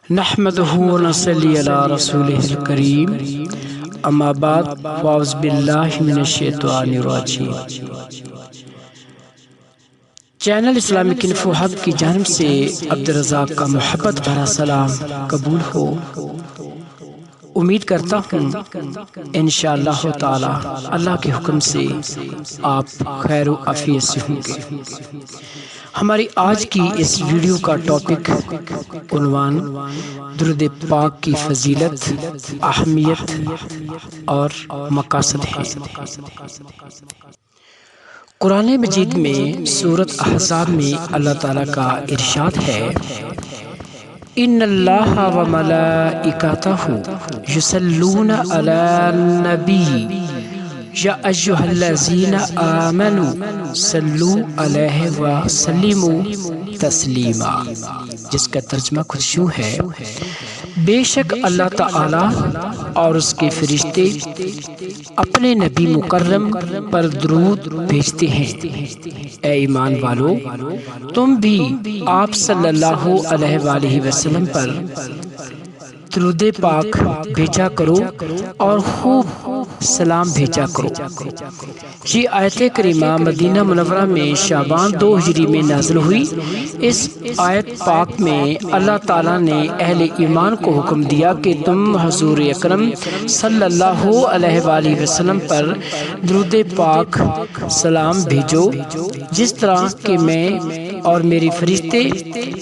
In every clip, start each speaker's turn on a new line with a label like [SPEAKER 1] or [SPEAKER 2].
[SPEAKER 1] نحمده ونصلي على رسوله الكريم اما بعد فاعوذ باللہ من الشیطان الرجیم۔ چینل اسلامک انفو ہب کی جانب سے عبدالرزاق کا محبت بھرا سلام قبول ہو۔ امید کرتا ہوں انشاءاللہ تعالی اللہ کے حکم سے آپ خیر و عافیت سے ہوں گے۔ ہماری آج کی اس ویڈیو کا ٹاپک عنوان درود پاک کی فضیلت، اہمیت اور مقاصد ہے۔ قرآن مجید میں سورۃ احزاب میں اللہ تعالیٰ کا ارشاد ہے، ان اللہ و ملائکتہ یصلون علی النبی یا ایھا الذین آمنوا صلوا علیہ وسلموا تسلیما، جس کا ترجمہ کچھ یوں ہے، بے شک اللہ تعالی اور اس کے فرشتے اپنے نبی مکرم پر درود بھیجتے ہیں۔ اے ایمان والو، تم بھی آپ صلی اللہ علیہ وآلہ وسلم پر درود پاک بھیجا کرو اور خوب سلام بھیجا کرو۔ یہ آیت کریمہ مدینہ منورہ میں شعبان 2 ہجری میں نازل ہوئی۔ اس آیت پاک میں اللہ تعالیٰ نے اہل ایمان کو حکم دیا کہ تم حضور اکرم صلی اللہ علیہ وآلہ وسلم پر درود پاک سلام بھیجو، جس طرح کہ میں اور میرے فرشتے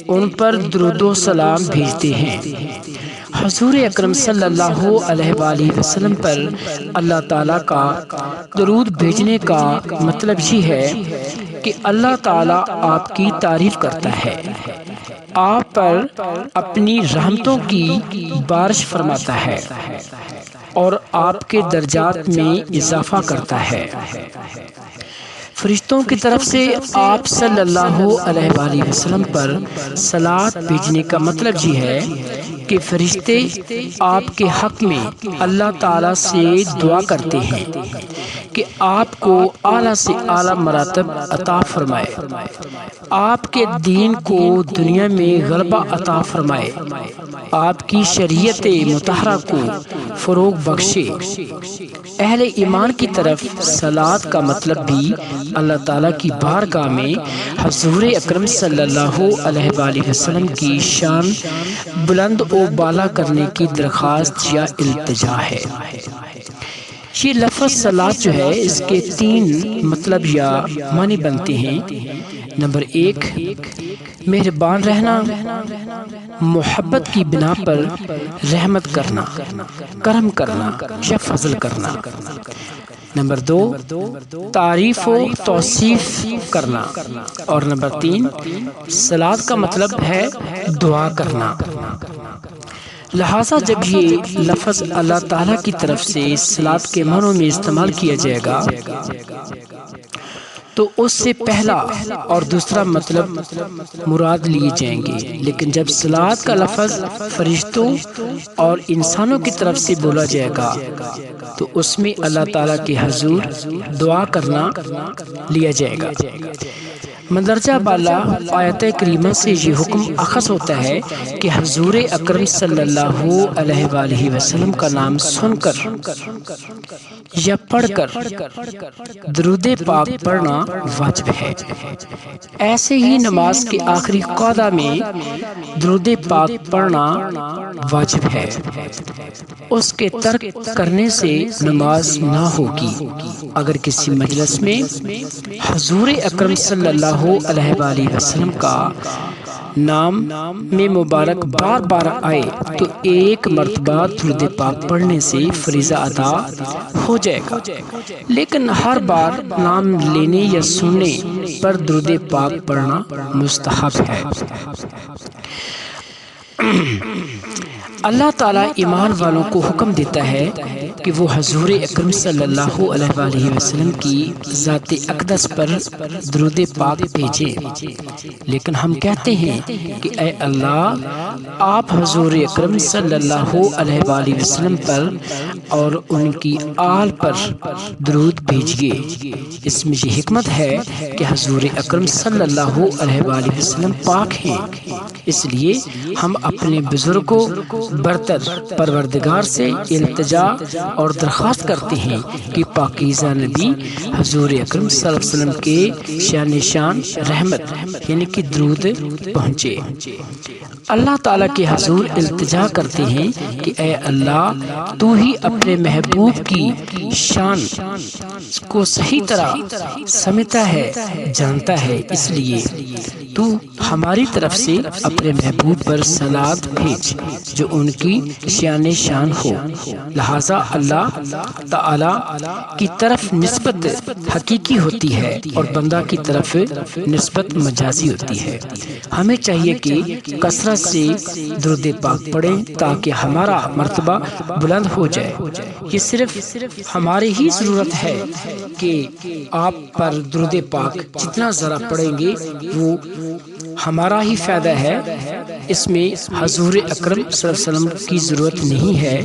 [SPEAKER 1] ان پر درود و سلام بھیجتے ہیں۔ حضور اکرم صلی اللہ علیہ وآلہ وسلم پر اللہ تعالیٰ کا درود بھیجنے کا مطلب یہ ہے کہ اللہ تعالیٰ آپ کی تعریف کرتا ہے، آپ پر اپنی رحمتوں کی بارش فرماتا ہے اور آپ کے درجات میں اضافہ کرتا ہے۔ فرشتوں کی طرف سے آپ صلی اللہ علیہ وآلہ وسلم پر صلوات بھیجنے کا مطلب یہ ہے کہ فرشتے آپ کے حق میں اللہ تعالیٰ سے دعا کرتے ہیں کہ آپ کو اعلیٰ سے اعلیٰ مراتب عطا فرمائے، آپ کے دین کو دنیا میں غلبہ عطا فرمائے، آپ کی شریعت مطہرہ کو فروغ بخشے۔ اہل ایمان کی طرف صلوات کا مطلب بھی اللہ تعالیٰ کی بارگاہ میں حضور اکرم صلی اللہ علیہ وآلہ وسلم کی شان بلند و بالا کرنے کی درخواست یا التجا ہے۔ یہ لفظ صلوات جو ہے، اس کے 3 مطلب یا معنی بنتے ہیں۔ نمبر 1، مہربان رہنا، محبت کی بنا پر رحمت کرنا، کرم کرنا یا فضل کرنا۔ نمبر 2، تعریف و توصیف کرنا، اور نمبر 3، صلوات کا مطلب ہے دعا کرنا۔ لہٰذا جب یہ لفظ اللہ تعالیٰ کی طرف سے صلوات کے معنوں میں استعمال کیا جائے گا تو اس سے پہلا اور دوسرا مطلب مراد لیے جائیں گے، لیکن جب صلوات کا لفظ فرشتوں اور انسانوں کی طرف سے بولا جائے گا تو اس میں اللہ تعالیٰ کے حضور دعا کرنا لیا جائے گا۔ مندرجہ بالا آیت کریمہ سے یہ حکم اخذ ہوتا ہے کہ حضور اکرم صلی اللہ علیہ وآلہ وسلم کا نام سن کر یا پڑھ کر درود پاک پڑھنا واجب ہے۔ ایسے ہی نماز کے آخری قعدہ میں درود پاک پڑھنا واجب ہے۔ اس کے ترک کرنے سے نماز نہ ہوگی۔ اگر کسی مجلس میں حضور اکرم صلی اللہ علیہ وآلہ وسلم کا نام میں مبارک بار بار آئے تو ایک مرتبہ درود پاک پڑھنے سے فریضہ ادا ہو جائے گا، لیکن ہر بار نام لینے یا سننے پر درود پاک پڑھنا مستحب ہے۔ اللہ تعالیٰ ایمان والوں کو حکم دیتا ہے کہ وہ حضور اکرم صلی اللہ علیہ وآلہ وسلم کی ذات اقدس پر درود پاک بھیجیں، لیکن ہم کہتے ہیں کہ اے اللہ آپ حضور اکرم صلی اللہ علیہ وآلہ وسلم پر اور ان کی آل پر درود بھیجیے۔ اس میں یہ حکمت ہے کہ حضور اکرم صلی اللہ علیہ وآلہ وسلم پاک ہیں، اس لیے ہم اپنے بزرگوں برتر پروردگار سے التجا اور درخواست کرتے ہیں کہ پاکیزہ نبی حضور اکرم صلی اللہ علیہ وسلم کے شان شان رحمت یعنی کہ درود پہنچے۔ اللہ تعالیٰ کے حضور التجا کرتے ہیں کہ اے اللہ تو ہی اپنے محبوب کی شان کو صحیح طرح سمجھتا ہے، جانتا ہے، اس لیے تو ہماری طرف سے اپنے محبوب پر صلوات بھیج جو ان کی شان ہو۔ لہذا اللہ تعالی کی طرف نسبت حقیقی ہوتی ہے اور بندہ کی طرف نسبت مجازی ہوتی ہے۔ ہمیں چاہیے کہ کثرت سے درود پاک پڑھیں تاکہ ہمارا مرتبہ بلند ہو جائے۔ یہ صرف ہماری ہی ضرورت ہے کہ آپ پر درود پاک جتنا ذرا پڑھیں گے وہ ہمارا ہی فائدہ ہے، اس میں حضور اکرم صلی اللہ علیہ وسلم کی ضرورت نہیں ہے۔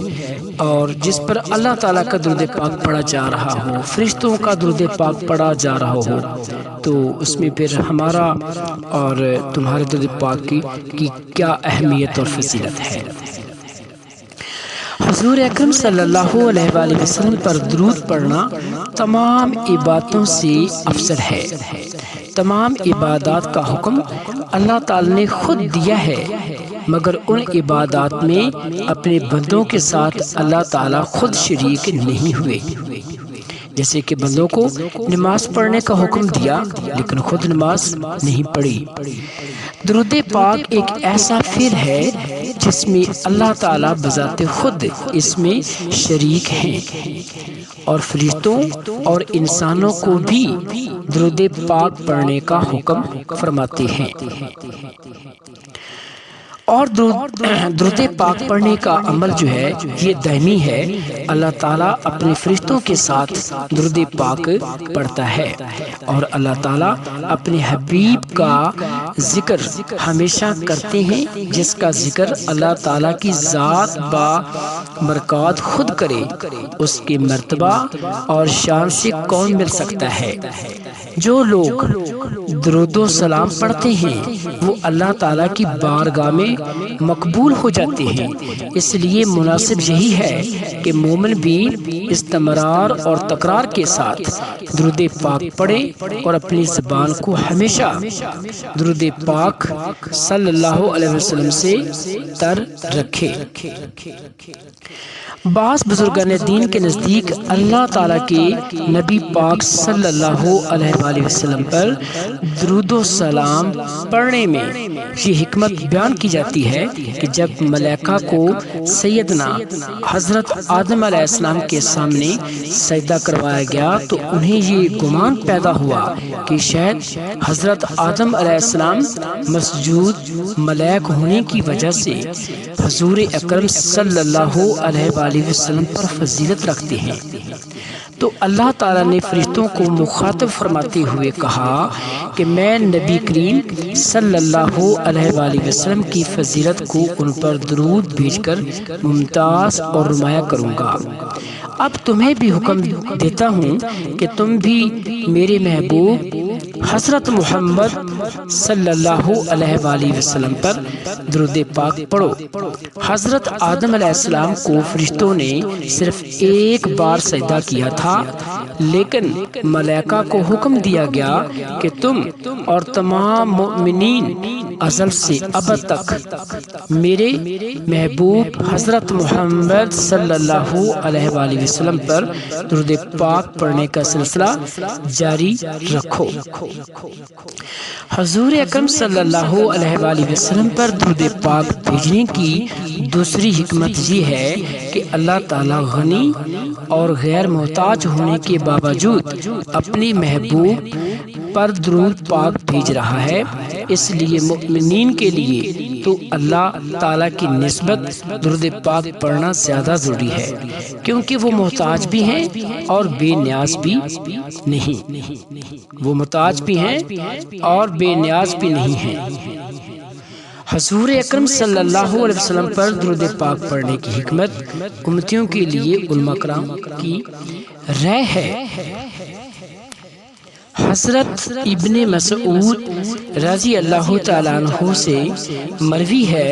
[SPEAKER 1] اور جس پر اللہ تعالیٰ کا درود پاک پڑھا جا رہا ہو، فرشتوں کا درود پاک پڑھا جا رہا ہو، تو اس میں پھر ہمارا اور تمہارے درود پاک کی کیا اہمیت اور فضیلت ہے۔ حضور اکرم صلی اللہ علیہ وآلہ وسلم پر درود پڑھنا تمام عبادتوں سے افضل ہے۔ تمام عبادات کا حکم اللہ تعالی نے خود دیا ہے، مگر ان عبادات میں اپنے بندوں کے ساتھ اللہ تعالی خود شریک نہیں ہوئے۔ جیسے کہ بندوں کو نماز پڑھنے کا حکم دیا لیکن خود نماز نہیں پڑھی۔ درود پاک ایک ایسا فعل ہے جس میں اللہ تعالی بذات خود اس میں شریک ہیں، اور فرشتوں اور انسانوں کو بھی درود پاک پڑھنے کا حکم فرماتے ہیں۔ اور درود پاک پڑھنے کا عمل جو ہے یہ دائمی ہے۔ اللہ تعالیٰ اپنے فرشتوں کے ساتھ درود پاک پڑھتا ہے، اور اللہ تعالیٰ اپنے حبیب کا ذکر ہمیشہ کرتے ہیں، جس کا ذکر اللہ تعالیٰ کی ذات با برکات خود کرے، اس کے مرتبہ اور شان سے کون مل سکتا ہے۔ جو لوگ درود و سلام پڑھتے ہیں وہ اللہ تعالیٰ کی بارگاہ میں مقبول ہو جاتے ہیں۔ اس لیے مناسب یہی ہے کہ مومن بھی استمرار اور تکرار کے ساتھ درود پاک پڑھے اور اپنی زبان کو ہمیشہ درود پاک صلی اللہ علیہ وسلم سے تر رکھے۔ بعض بزرگان دین کے نزدیک اللہ تعالیٰ کے نبی پاک صلی اللہ علیہ وآلہ وسلم پر درود و سلام پڑھنے میں یہ حکمت بیان کی جاتی ہے کہ جب ملائکہ کو سیدنا حضرت آدم علیہ السلام کے سامنے سجدہ کروایا گیا تو انہیں یہ گمان پیدا ہوا کہ شاید حضرت آدم علیہ السلام مسجود ملائک ہونے کی وجہ سے حضور اکرم صلی اللہ علیہ وآلہ وسلم پر فضیلت رکھتے ہیں۔ تو اللہ تعالیٰ نے فرشتوں کو مخاطب فرماتے ہوئے کہا کہ میں نبی کریم صلی اللہ علیہ وآلہ وسلم کی فضیلت کو ان پر درود بھیج کر ممتاز اور نمایاں کروں گا۔ اب تمہیں بھی حکم دیتا ہوں کہ تم بھی میرے محبوب حضرت محمد صلی اللہ علیہ وآلہ وسلم پر درود پاک پڑھو۔ حضرت آدم علیہ السلام کو فرشتوں نے صرف ایک بار سجدہ کیا تھا، لیکن ملائکہ کو حکم دیا گیا کہ تم اور تمام مؤمنین ازل سے ابد تک میرے محبوب حضرت محمد صلی اللہ علیہ وآلہ وسلم پر درود پاک پڑھنے کا سلسلہ جاری رکھو۔ حضور اکرم صلی اللہ علیہ وآلہ وسلم پر درود پاک بھیجنے کی دوسری حکمت یہ ہے کہ اللہ تعالیٰ غنی اور غیر محتاج ہونے کے باوجود اپنے محبوب پر درود پاک بھیج رہا ہے، اس لیے مؤمنین کے لیے تو اللہ تعالیٰ کی نسبت درود پاک پڑھنا زیادہ ضروری ہے، کیونکہ وہ محتاج بھی ہیں اور بے نیاز بھی نہیں، وہ محتاج بھی ہیں اور بے نیاز بھی نہیں ہیں۔ حضور اکرم صلی اللہ علیہ وسلم پر درود پاک پڑھنے کی حکمت امتیوں کے لیے علماء کرام کی رائے ہے۔ حضرت ابن مسعود رضی اللہ تعالیٰ عنہ سے مروی ہے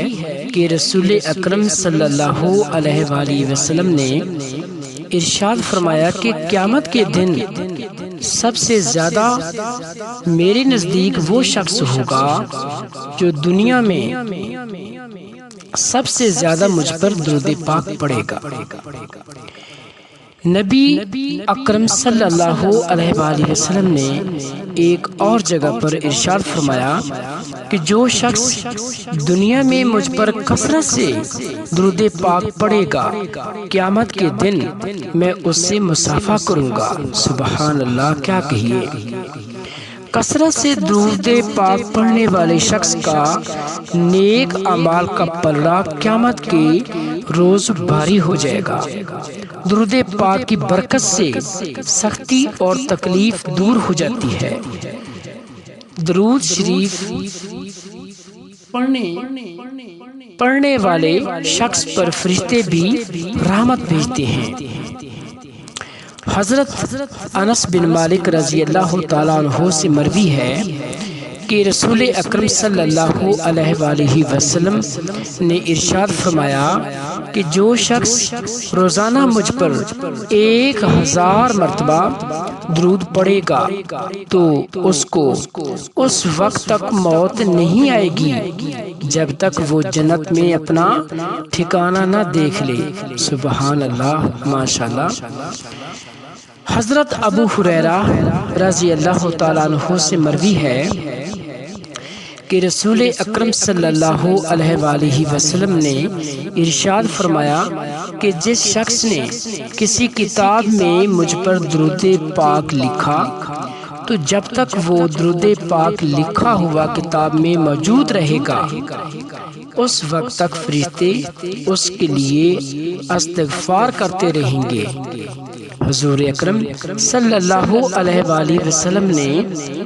[SPEAKER 1] کہ رسول اکرم صلی اللہ علیہ وآلہ وسلم نے ارشاد فرمایا کہ قیامت کے دن سب سے زیادہ میرے نزدیک وہ شخص ہوگا جو دنیا میں سب سے زیادہ مجھ پر درود پاک پڑھے گا۔ نبی اکرم صلی اللہ علیہ وآلہ وسلم نے ایک اور جگہ پر ارشاد فرمایا کہ جو شخص دنیا میں مجھ پر کثرت سے درود پاک پڑھے گا، قیامت کے دن میں اس سے مصافحہ کروں گا۔ سبحان اللہ، کیا کہیے! کثرت سے درود پاک پڑھنے والے شخص کا نیک اعمال کا پلڑا قیامت کے روز بھاری ہو جائے گا۔ درود پاک کی برکت سے سختی اور تکلیف دور ہو جاتی ہے۔ درود شریف پڑھنے والے شخص پر فرشتے بھی رحمت بھیجتے ہیں۔ حضرت انس بن مالک رضی اللہ تعالیٰ عنہ سے مروی ہے کہ رسول اکرم صلی اللہ علیہ وآلہ وسلم نے ارشاد فرمایا کہ جو شخص روزانہ مجھ پر 1000 مرتبہ درود پڑھے گا تو اس کو اس وقت تک موت نہیں آئے گی جب تک وہ جنت میں اپنا ٹھکانہ نہ دیکھ لے۔ سبحان اللہ، ماشاءاللہ۔ حضرت ابو ہریرہ رضی اللہ تعالیٰ عنہ سے مروی ہے کہ رسول اکرم صلی اللہ علیہ وآلہ وسلم نے ارشاد فرمایا کہ جس شخص نے کسی کتاب میں مجھ پر درود پاک لکھا تو جب تک وہ درود پاک لکھا ہوا کتاب میں موجود رہے گا اس وقت تک فرشتے اس کے لیے استغفار کرتے رہیں گے۔ حضور اکرم صلی اللہ علیہ وآلہ وسلم نے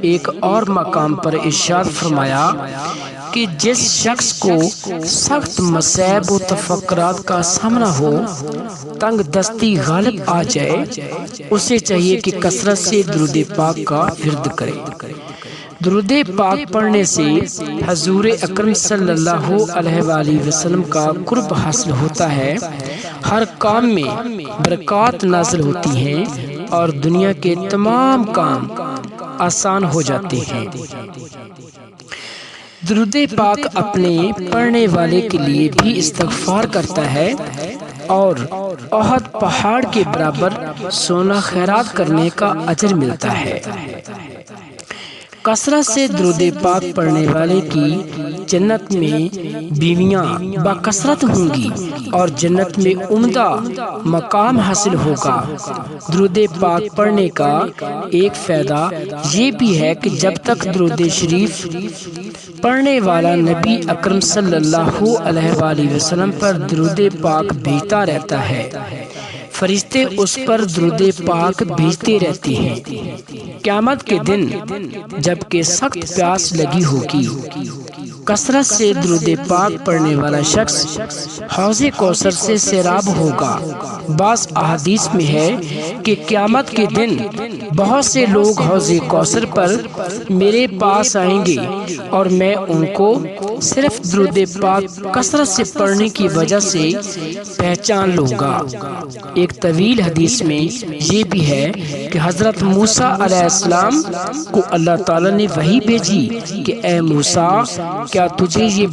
[SPEAKER 1] ایک اور مقام پر ارشاد فرمایا کہ جس شخص کو سخت مصائب و تفکرات کا سامنا ہو، تنگ دستی غالب آ جائے، اسے چاہیے کہ کثرت سے درود پاک کا ورد کرے۔ درود پاک پڑھنے سے حضور اکرم صلی اللہ علیہ وآلہ وسلم کا قرب حاصل ہوتا ہے، ہر کام میں برکات نازل ہوتی ہیں اور دنیا کے تمام کام آسان ہو جاتے ہیں۔ درود پاک اپنے پڑھنے والے کے لیے بھی استغفار کرتا ہے اور احد پہاڑ کے برابر سونا خیرات کرنے کا اجر ملتا ہے۔ کثرت سے درود پاک پڑھنے والے کی جنت میں بیویاں بکثرت ہوں گی اور جنت میں عمدہ مقام حاصل ہوگا۔ درود پاک پڑھنے کا ایک فائدہ یہ بھی ہے کہ جب تک درود شریف پڑھنے والا نبی اکرم صلی اللہ علیہ وآلہ وسلم پر درود پاک بھیجتا رہتا ہے، فرشتے اس پر درود پاک بھیجتے رہتے ہیں۔ قیامت کے دن جبکہ سخت پیاس لگی ہوگی، کثرت سے درود پاک پڑھنے والا شخص حوض کوثر سے سیراب ہوگا۔ بعض احادیث میں ہے کہ قیامت کے دن بہت سے لوگ حوض کوثر پر میرے پاس آئیں گے اور میں ان کو صرف درود پاک کثرت سے پڑھنے کی وجہ سے پہچان لوں گا۔ ایک طویل حدیث میں یہ بھی ہے کہ حضرت موسیٰ علیہ السلام کو اللہ تعالیٰ نے وحی بھیجی کہ اے موسیٰ، کیا تجھے یہ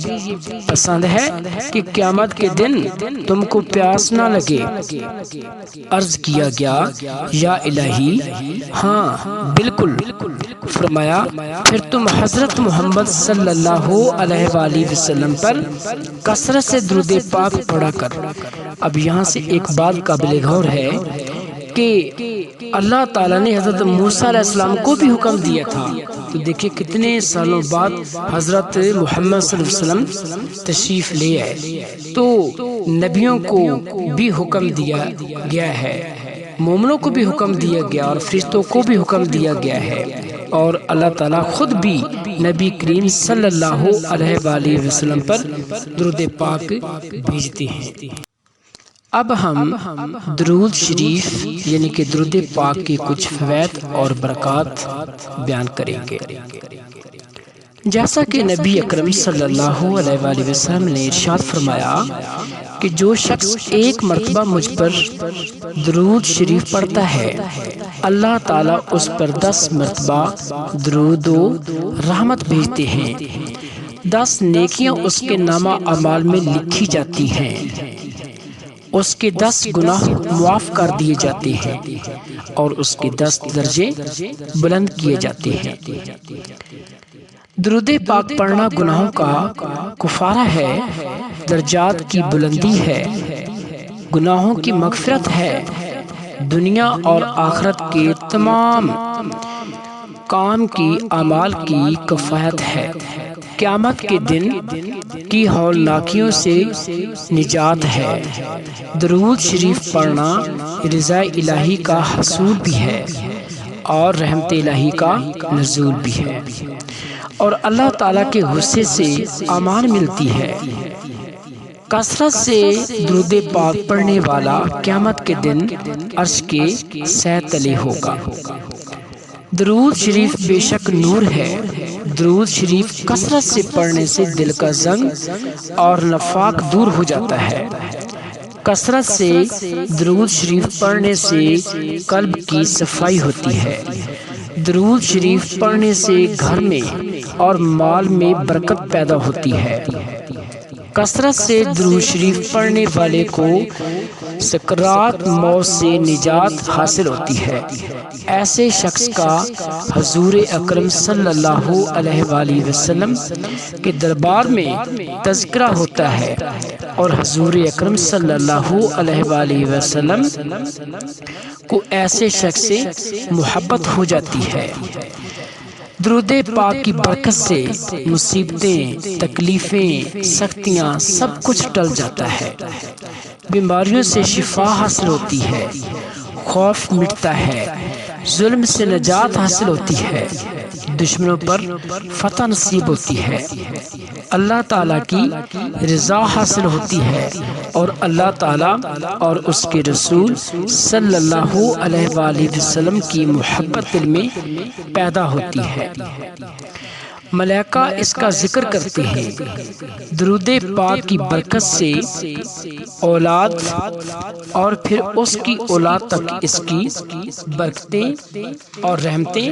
[SPEAKER 1] پسند ہے کہ قیامت کے دن تم کو پیاس نہ لگے؟ عرض کیا گیا یا الہی ہاں بالکل۔ فرمایا پھر تم حضرت محمد صلی اللہ علیہ وآلہ وسلم پر کثرت سے درود پاک پڑھا کر۔ اب یہاں سے ایک بات قابل غور ہے کہ اللہ تعالیٰ نے حضرت موسیٰ علیہ السلام کو بھی حکم دیا تھا. تو دیکھیں کتنے سالوں بعد حضرت محمد صلی اللہ علیہ وسلم تشریف لے آئے. تو نبیوں کو بھی حکم دیا گیا ہے، مومنوں کو بھی حکم دیا گیا اور فرشتوں کو بھی حکم دیا گیا ہے، اور اللہ تعالیٰ خود بھی نبی کریم صلی اللہ علیہ وآلہ وسلم پر درود پاک بھیجتے ہیں. اب ہم درود شریف یعنی کہ درود پاک کے کچھ فوائد اور برکات بیان کریں گے. جیسا کہ نبی اکرم صلی اللہ علیہ وآلہ وسلم نے ارشاد فرمایا کہ جو شخص ایک مرتبہ مجھ پر درود شریف پڑھتا ہے، اللہ تعالیٰ اس پر 10 مرتبہ درود و رحمت بھیجتے ہیں. 10 نیکیاں اس کے نامہ اعمال میں لکھی جاتی ہیں، اس کے 10 گناہ معاف کر دیے جاتے ہیں اور اس کے 10 درجے بلند کیے جاتے ہیں. درود پاک پڑھنا گناہوں کا کفارہ ہے، درجات کی بلندی ہے، گناہوں کی مغفرت ہے، دنیا اور آخرت کے تمام کام کی اعمال کی کفایت ہے، قیامت کے دن کی ہولناکیوں سے نجات ہے. درود شریف پڑھنا رضا الہی کا حصول بھی ہے اور رحمت الہی کا نزول بھی ہے، اور اللہ تعالیٰ کے غصے سے امان ملتی ہے. کثرت سے درود پاک پڑھنے والا قیامت کے دن عرش کے سہ تلے ہوگا. درود شریف بے شک نور ہے. درود شریف کثرت سے پڑھنے سے دل کا زنگ اور نفاق دور ہو جاتا ہے. کثرت سے درود شریف پڑھنے سے قلب کی صفائی ہوتی ہے. درود شریف پڑھنے سے گھر میں اور مال میں برکت پیدا ہوتی ہے. کثرت سے درود شریف پڑھنے والے کو سکرات موت سے نجات حاصل ہوتی ہے. ایسے شخص کا حضور اکرم صلی اللہ علیہ وآلہ وسلم کے دربار میں تذکرہ ہوتا ہے اور حضور اکرم صلی اللہ علیہ وآلہ وسلم کو ایسے شخص سے محبت ہو جاتی ہے. درود پاک کی برکت سے مصیبتیں، تکلیفیں، سختیاں سب کچھ ٹل جاتا ہے. بیماریوں سے شفا حاصل ہوتی ہے، خوف مٹتا ہے، ظلم سے نجات حاصل ہوتی ہے، دشمنوں پر فتح نصیب ہوتی ہے، اللہ تعالیٰ کی رضا حاصل ہوتی ہے، اور اللہ تعالیٰ اور اس کے رسول صلی اللہ علیہ وآلہ وسلم کی محبت دل میں پیدا ہوتی ہے. ملائکہ اس کا ذکر کرتے ہیں. درود پاک کی برکت سے اولاد اور پھر اس کی اولاد تک اس کی برکتیں اور رحمتیں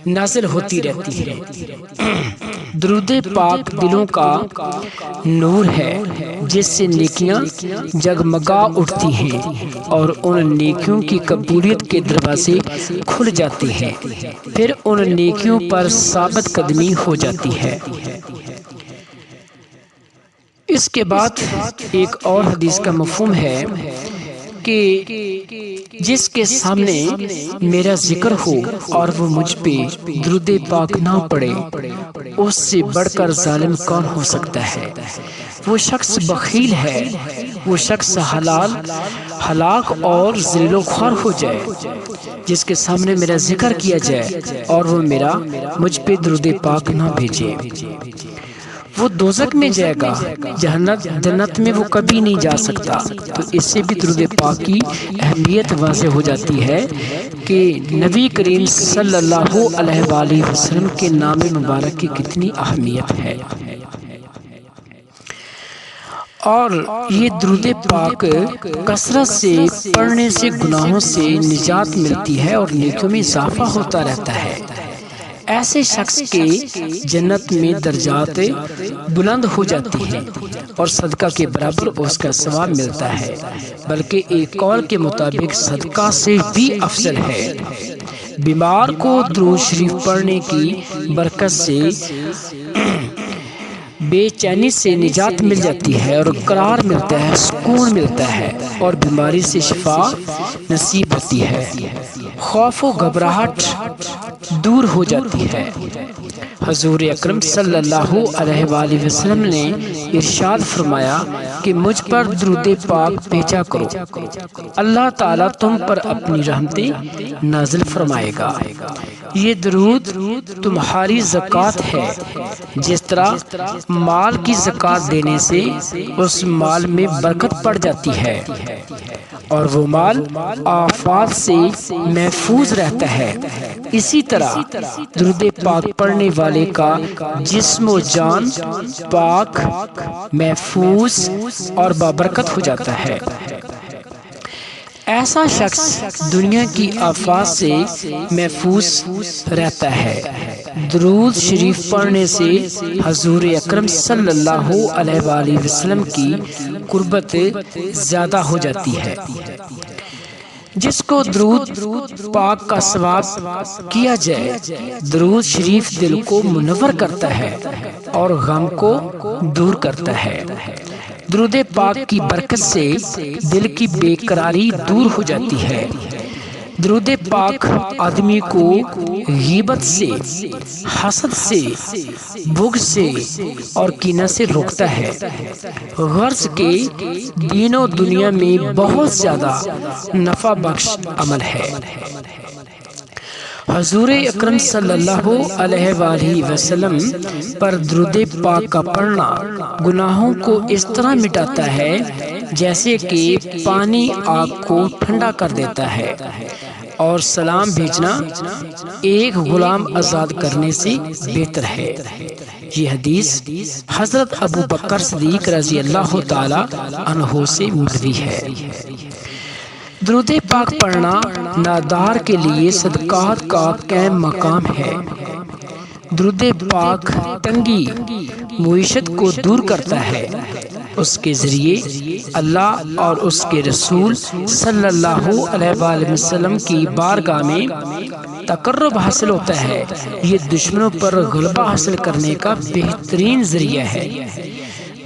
[SPEAKER 1] نازل ہوتی رہتی ہیں. درود پاک دلوں کا نور ہے جس سے نیکیاں جگمگا اٹھتی ہیں اور ان نیکیوں کی قبولیت کے دروازے کھل جاتے ہیں. پھر ان نیکیوں پر ثابت قدمی ہو جاتی ہے. اس کے بعد ایک اور حدیث کا مفہوم ہے کہ جس کے سامنے میرا ذکر ہو اور وہ مجھ پہ درود پاک نہ پڑے، اس سے بڑھ کر ظالم کون ہو سکتا ہے؟ وہ شخص بخیل ہے، وہ شخص ہلاک اور ذلیل و خوار ہو جائے جس کے سامنے میرا ذکر کیا جائے اور وہ مجھ پہ درود پاک نہ بھیجے. وہ دوزخ میں جائے گا، جنت میں وہ کبھی نہیں جا سکتا. تو اس سے بھی درود پاک کی اہمیت واضح ہو جاتی ہے کہ نبی کریم صلی اللہ علیہ وآلہ وسلم کے نام مبارک کی کتنی اہمیت ہے. اور یہ درود پاک کثرت سے پڑھنے سے گناہوں سے نجات ملتی ہے اور نیکیوں میں اضافہ ہوتا رہتا ہے. ایسے شخص کے جنت میں درجات بلند ہو جاتی ہیں اور صدقہ کے برابر اس کا ثواب ملتا ہے، بلکہ ایک قول کے مطابق صدقہ سے بھی افضل ہے. بیمار کو درود شریف پڑھنے کی برکت سے بے چینی سے نجات مل جاتی ہے اور قرار ملتا ہے، سکون ملتا ہے اور بیماری سے شفا نصیب ہوتی ہے، خوف و گھبراہٹ دور ہو جاتی ہے۔ حضور اکرم صلی اللہ علیہ وآلہ وسلم نے ارشاد فرمایا کہ مجھ پر درود پاک بھیجا کرو، اللہ تعالیٰ تم پر اپنی رحمتیں نازل فرمائے گا۔ یہ درود تمہاری زکوٰۃ ہے، جس طرح مال کی زکوٰۃ دینے سے اس مال میں برکت پڑ جاتی ہے اور وہ مال آفات سے محفوظ رہتا ہے، اسی طرح درود پاک پڑھنے والے کا جسم و جان پاک، محفوظ اور بابرکت ہو جاتا ہے۔ ایسا شخص دنیا کی آفات سے محفوظ رہتا ہے۔ درود شریف پڑھنے سے حضور اکرم صلی اللہ علیہ وآلہ وسلم کی قربت زیادہ ہو جاتی ہے۔ جس کو درود پاک کا ثواب کیا جائے، درود شریف دل کو منور کرتا ہے اور غم کو دور کرتا ہے۔ درود پاک کی برکت سے دل کی بے قراری دور ہو جاتی ہے۔ درود پاک آدمی کو غیبت سے، حسد سے، بغض سے اور کینہ سے روکتا ہے۔ غرض کے دین و دنیا میں بہت زیادہ نفع بخش عمل ہے۔ حضور اکرم صلی اللہ علیہ وآلہ وسلم پر درود پاک کا پڑھنا گناہوں کو اس طرح مٹاتا ہے جیسے کہ پانی آگ کو ٹھنڈا کر دیتا ہے، اور سلام بھیجنا ایک غلام آزاد کرنے سے بہتر ہے۔ یہ حدیث حضرت ابو بکر صدیق رضی اللہ تعالی عنہ سے مروی ہے۔ درود پاک پڑھنا نادار کے لیے صدقات کا قائم مقام ہے۔ درود پاک تنگی معیشت کو دور کرتا ہے، اس کے ذریعے اللہ اور اس کے رسول صلی اللہ علیہ وآلہ وسلم کی بارگاہ میں تقرب حاصل ہوتا ہے۔ یہ دشمنوں پر غلبہ حاصل کرنے کا بہترین ذریعہ ہے۔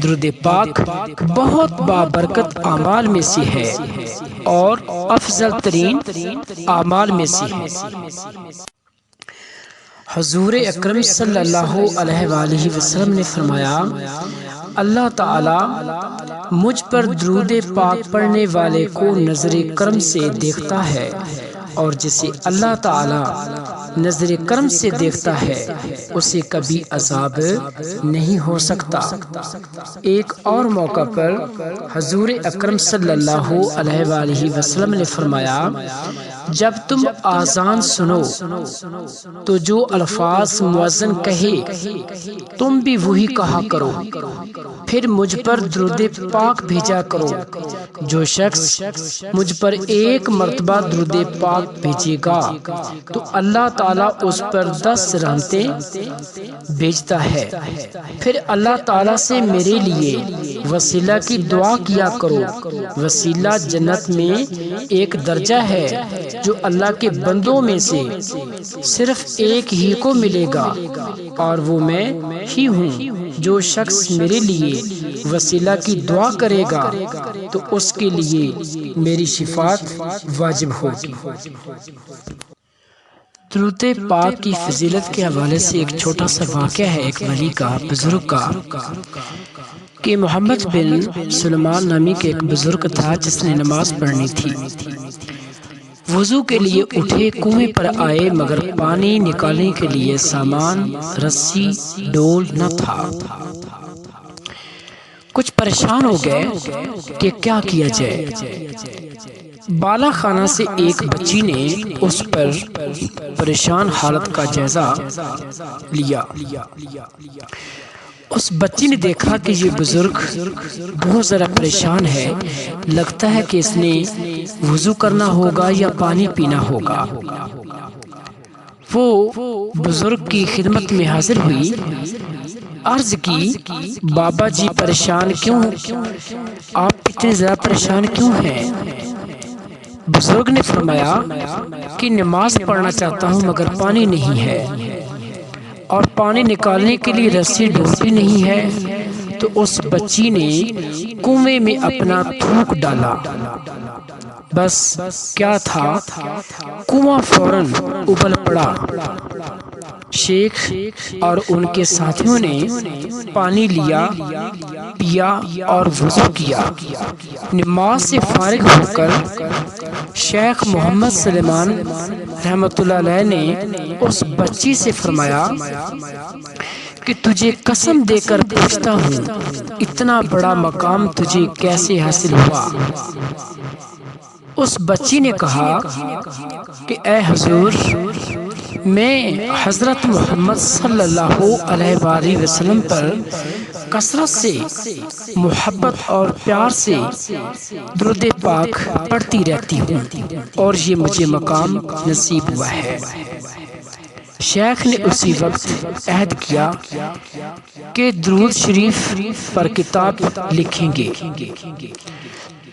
[SPEAKER 1] درود پاک بہت بابرکت اعمال میں سے ہے اور افضل ترین اعمال میں سے ہے۔ حضور اکرم صلی اللہ علیہ وآلہ وسلم نے فرمایا، اللہ تعالی مجھ پر درود پاک پڑھنے والے کو نظر کرم سے دیکھتا ہے، اور جسے اللہ تعالی نظر کرم سے دیکھتا ہے اسے کبھی عذاب نہیں ہو سکتا۔ ایک اور موقع پر حضور اکرم صلی اللہ علیہ وآلہ وسلم نے فرمایا، جب تم آذان سنو تو جو الفاظ مؤذن کہے تم بھی وہی کہا کرو، پھر مجھ پر درود پاک بھیجا کرو۔ جو شخص مجھ پر ایک مرتبہ درود پاک بھیجے گا تو اللہ تعالیٰ اس پر 10 رحمتیں بھیجتا ہے۔ پھر اللہ تعالیٰ سے میرے لیے وسیلہ کی دعا کیا کرو۔ وسیلہ جنت میں ایک درجہ ہے جو اللہ کے بندوں میں سے صرف ایک ہی کو ملے گا، اور وہ میں ہی ہوں۔ جو شخص میرے لیے وسیلہ کی دعا کرے گا تو اس کے لیے میری شفاعت واجب ہوگی۔ درود پاک کی فضیلت کے حوالے سے ایک چھوٹا سا واقعہ ہے ایک ولی کا، بزرگ کا، کہ محمد بن سلمان نامی کے ایک بزرگ تھا جس نے نماز پڑھنی تھی۔ وضو کے لیے اٹھے، کنویں پر آئے، مگر پانی نکالنے کے لیے سامان، رسی، ڈول نہ تھا۔ کچھ پریشان ہو گئے کہ کیا کیا جائے۔ بالا خانہ سے ایک بچی نے اس پر پریشان حالت کا جائزہ لیا۔ اس بچی نے دیکھا کہ یہ بزرگ بہت ذرا پریشان ہے، لگتا ہے کہ اس نے وضو کرنا ہوگا یا پانی پینا ہوگا۔ وہ بزرگ کی خدمت میں حاضر ہوئی، عرض کی، بابا جی پریشان کیوں، آپ اتنے زیادہ پریشان کیوں ہیں؟ بزرگ نے فرمایا کہ نماز پڑھنا چاہتا ہوں مگر پانی نہیں ہے۔ اور پانی نکالنے کے لیے رسی ڈھونڈی نہیں ہے، تو اس بچی نے کنویں میں اپنا تھوک ڈالا۔ بس کیا تھا، کنواں فوراً ابل پڑا۔ شیخ اور ان کے ساتھیوں نے پانی لیا، پیا اور وضو کیا۔ نماز سے فارغ ہو کر شیخ محمد سلیمان رحمۃ اللہ علیہ نے اس بچی سے فرمایا کہ تجھے قسم دے کر پوچھتا ہوں، اتنا بڑا مقام تجھے کیسے حاصل ہوا؟ اس بچی نے کہا کہ اے حضور، میں حضرت محمد صلی اللہ علیہ وآلہ وسلم پر کثرت سے محبت اور پیار سے درود پاک پڑھتی رہتی ہوں اور یہ مجھے مقام نصیب ہوا ہے۔ شیخ نے اسی وقت عہد کیا کہ درود شریف پر کتاب لکھیں گے۔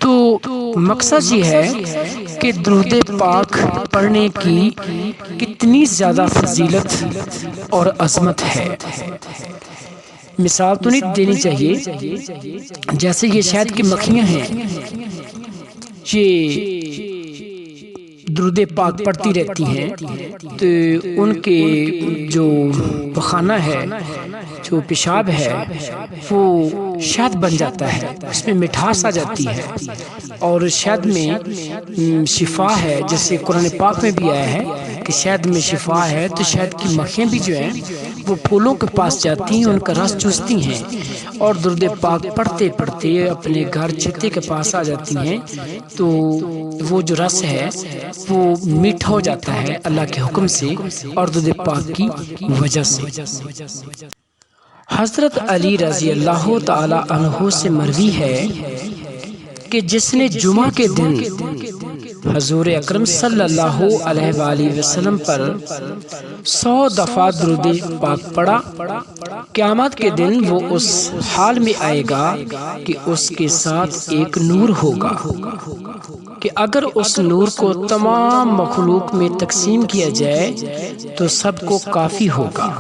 [SPEAKER 1] تو مقصد یہ ہے کہ درود پاک پڑھنے کی کتنی زیادہ فضیلت اور عظمت ہے۔ مثال تو نہیں دینی چاہیے، جیسے یہ شہد کی مکھیاں ہیں، یہ درود پاک پڑھتی رہتی ہیں تو ان کے جو پخانہ ہے، جو پیشاب ہے، وہ شہد بن جاتا ہے، اس میں مٹھاس آ جاتی ہے، اور شہد میں شفا ہے، جیسے قرآن پاک میں بھی آیا ہے کہ شہد میں شفا ہے۔ تو شہد کی مکھیاں بھی جو ہیں وہ پھولوں کے پاس جاتی ہیں، ان کا رس چوستی ہیں اور درود پاک پڑھتے پڑھتے اپنے گھر چھتے کے پاس آ جاتی ہیں، تو وہ جو رس ہے وہ میٹھا ہو جاتا ہے اللہ کے حکم سے اور درود پاک کی وجہ سے۔ حضرت علی رضی اللہ تعالی عنہ سے مروی ہے کہ جس نے جمعہ کے دن حضور اکرم صلی اللہ علیہ وآلہ وسلم پر 100 دفعہ درود پاک پڑھا، قیامت کے دن وہ اس حال میں آئے گا کہ اس کے ساتھ ایک نور ہوگا کہ اگر اس نور کو تمام مخلوق میں تقسیم کیا جائے تو سب کو کافی ہوگا۔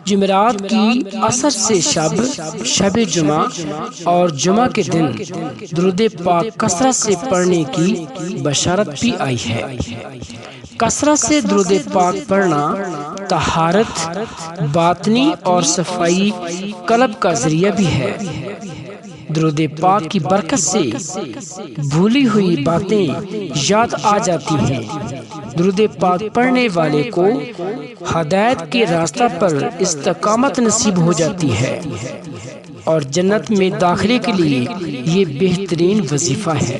[SPEAKER 1] جمعرات کی عصر سے شب جمعہ اور جمعہ کے دن درود پاک کثرت سے پڑھنے کی بشارت بھی آئی ہے۔ کثرت سے درود پاک پڑھنا طہارت باطنی اور صفائی قلب کا ذریعہ بھی ہے۔ درود پاک کی برکت سے بھولی ہوئی باتیں یاد آ جاتی ہیں۔ درود پاک پڑھنے والے کو ہدایت کے راستہ پر استقامت نصیب ہو جاتی ہے اور جنت میں داخلے کے لیے یہ بہترین وظیفہ ہے۔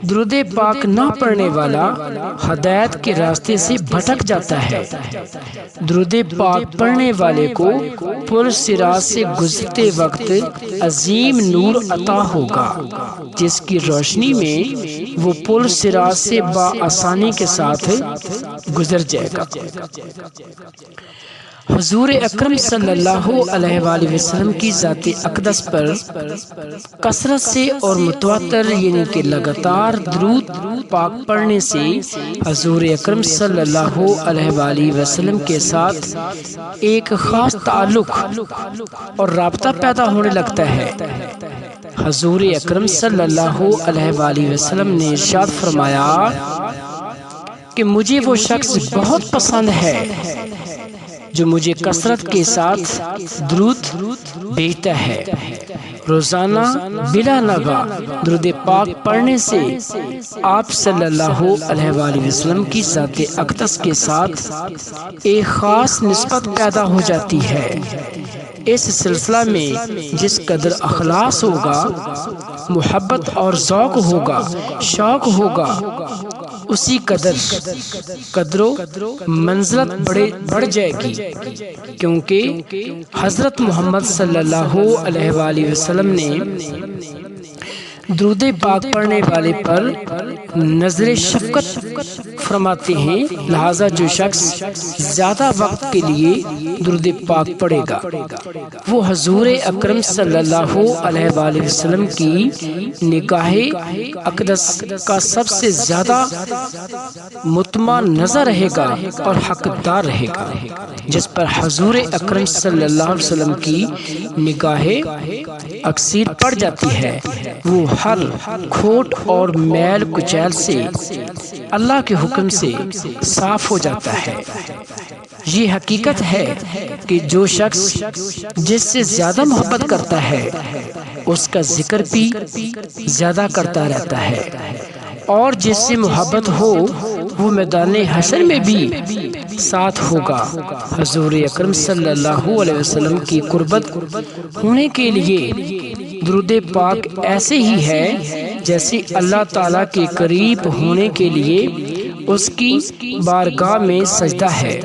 [SPEAKER 1] درود پاک نہ پڑھنے والا ہدایت کے راستے سے بھٹک جاتا ہے۔ درود پاک پڑھنے والے کو پل صراط سے گزرتے وقت عظیم نور عطا ہوگا، جس کی روشنی میں وہ پل صراط سے بآسانی کے ساتھ گزر جائے گا۔ حضور اکرم صلی اللہ علیہ وآلہ وسلم کی ذات اقدس پر کثرت سے اور متواتر یعنی کہ لگاتار درود پاک پڑھنے سے حضور اکرم صلی اللہ علیہ وآلہ وسلم کے ساتھ ایک خاص تعلق اور رابطہ پیدا ہونے لگتا ہے۔ حضور اکرم صلی اللہ علیہ وآلہ وسلم نے ارشاد فرمایا کہ مجھے وہ شخص بہت پسند ہے جو مجھے کثرت کے ساتھ درود بھیجتا ہے۔ روزانہ بلا ناغہ درود پاک پڑھنے سے آپ صلی اللہ علیہ وآلہ وسلم کی ذات اقدس کے ساتھ ایک خاص نسبت پیدا ہو جاتی ہے۔ اس سلسلہ میں جس قدر اخلاص ہوگا، محبت اور ذوق ہوگا، شوق ہوگا، اسی قدر و منزلت بڑھ جائے گی، کیونکہ حضرت محمد صلی اللہ علیہ وآلہ وسلم نے درود پاک پڑھنے والے پر نظر شفقت فرماتے ہیں، لہذا جو شخص زیادہ وقت کے لیے درود پاک پڑھے گا وہ حضور اکرم صلی اللہ علیہ وآلہ وسلم کی نگاہ اقدس کا سب سے زیادہ مطمع نظر رہے گا اور حقدار رہے گا۔ جس پر حضور اکرم صلی اللہ علیہ وسلم کی نگاہ اکثیر پڑ جاتی ہے وہ ہر کھوٹ اور میل کچیل سے اللہ کے حکم سے صاف ہو جاتا ہے۔ یہ حقیقت ہے کہ جو شخص جس سے زیادہ محبت کرتا ہے اس کا ذکر بھی زیادہ کرتا رہتا ہے، اور جس سے محبت ہو وہ میدان حشر میں بھی ساتھ ہوگا۔ حضور اکرم صلی اللہ علیہ وسلم کی قربت ہونے کے لیے درود پاک ایسے ہی ہے جیسے اللہ تعالیٰ کے قریب ہونے کے لیے اس کی بارگاہ میں سجدہ ہے۔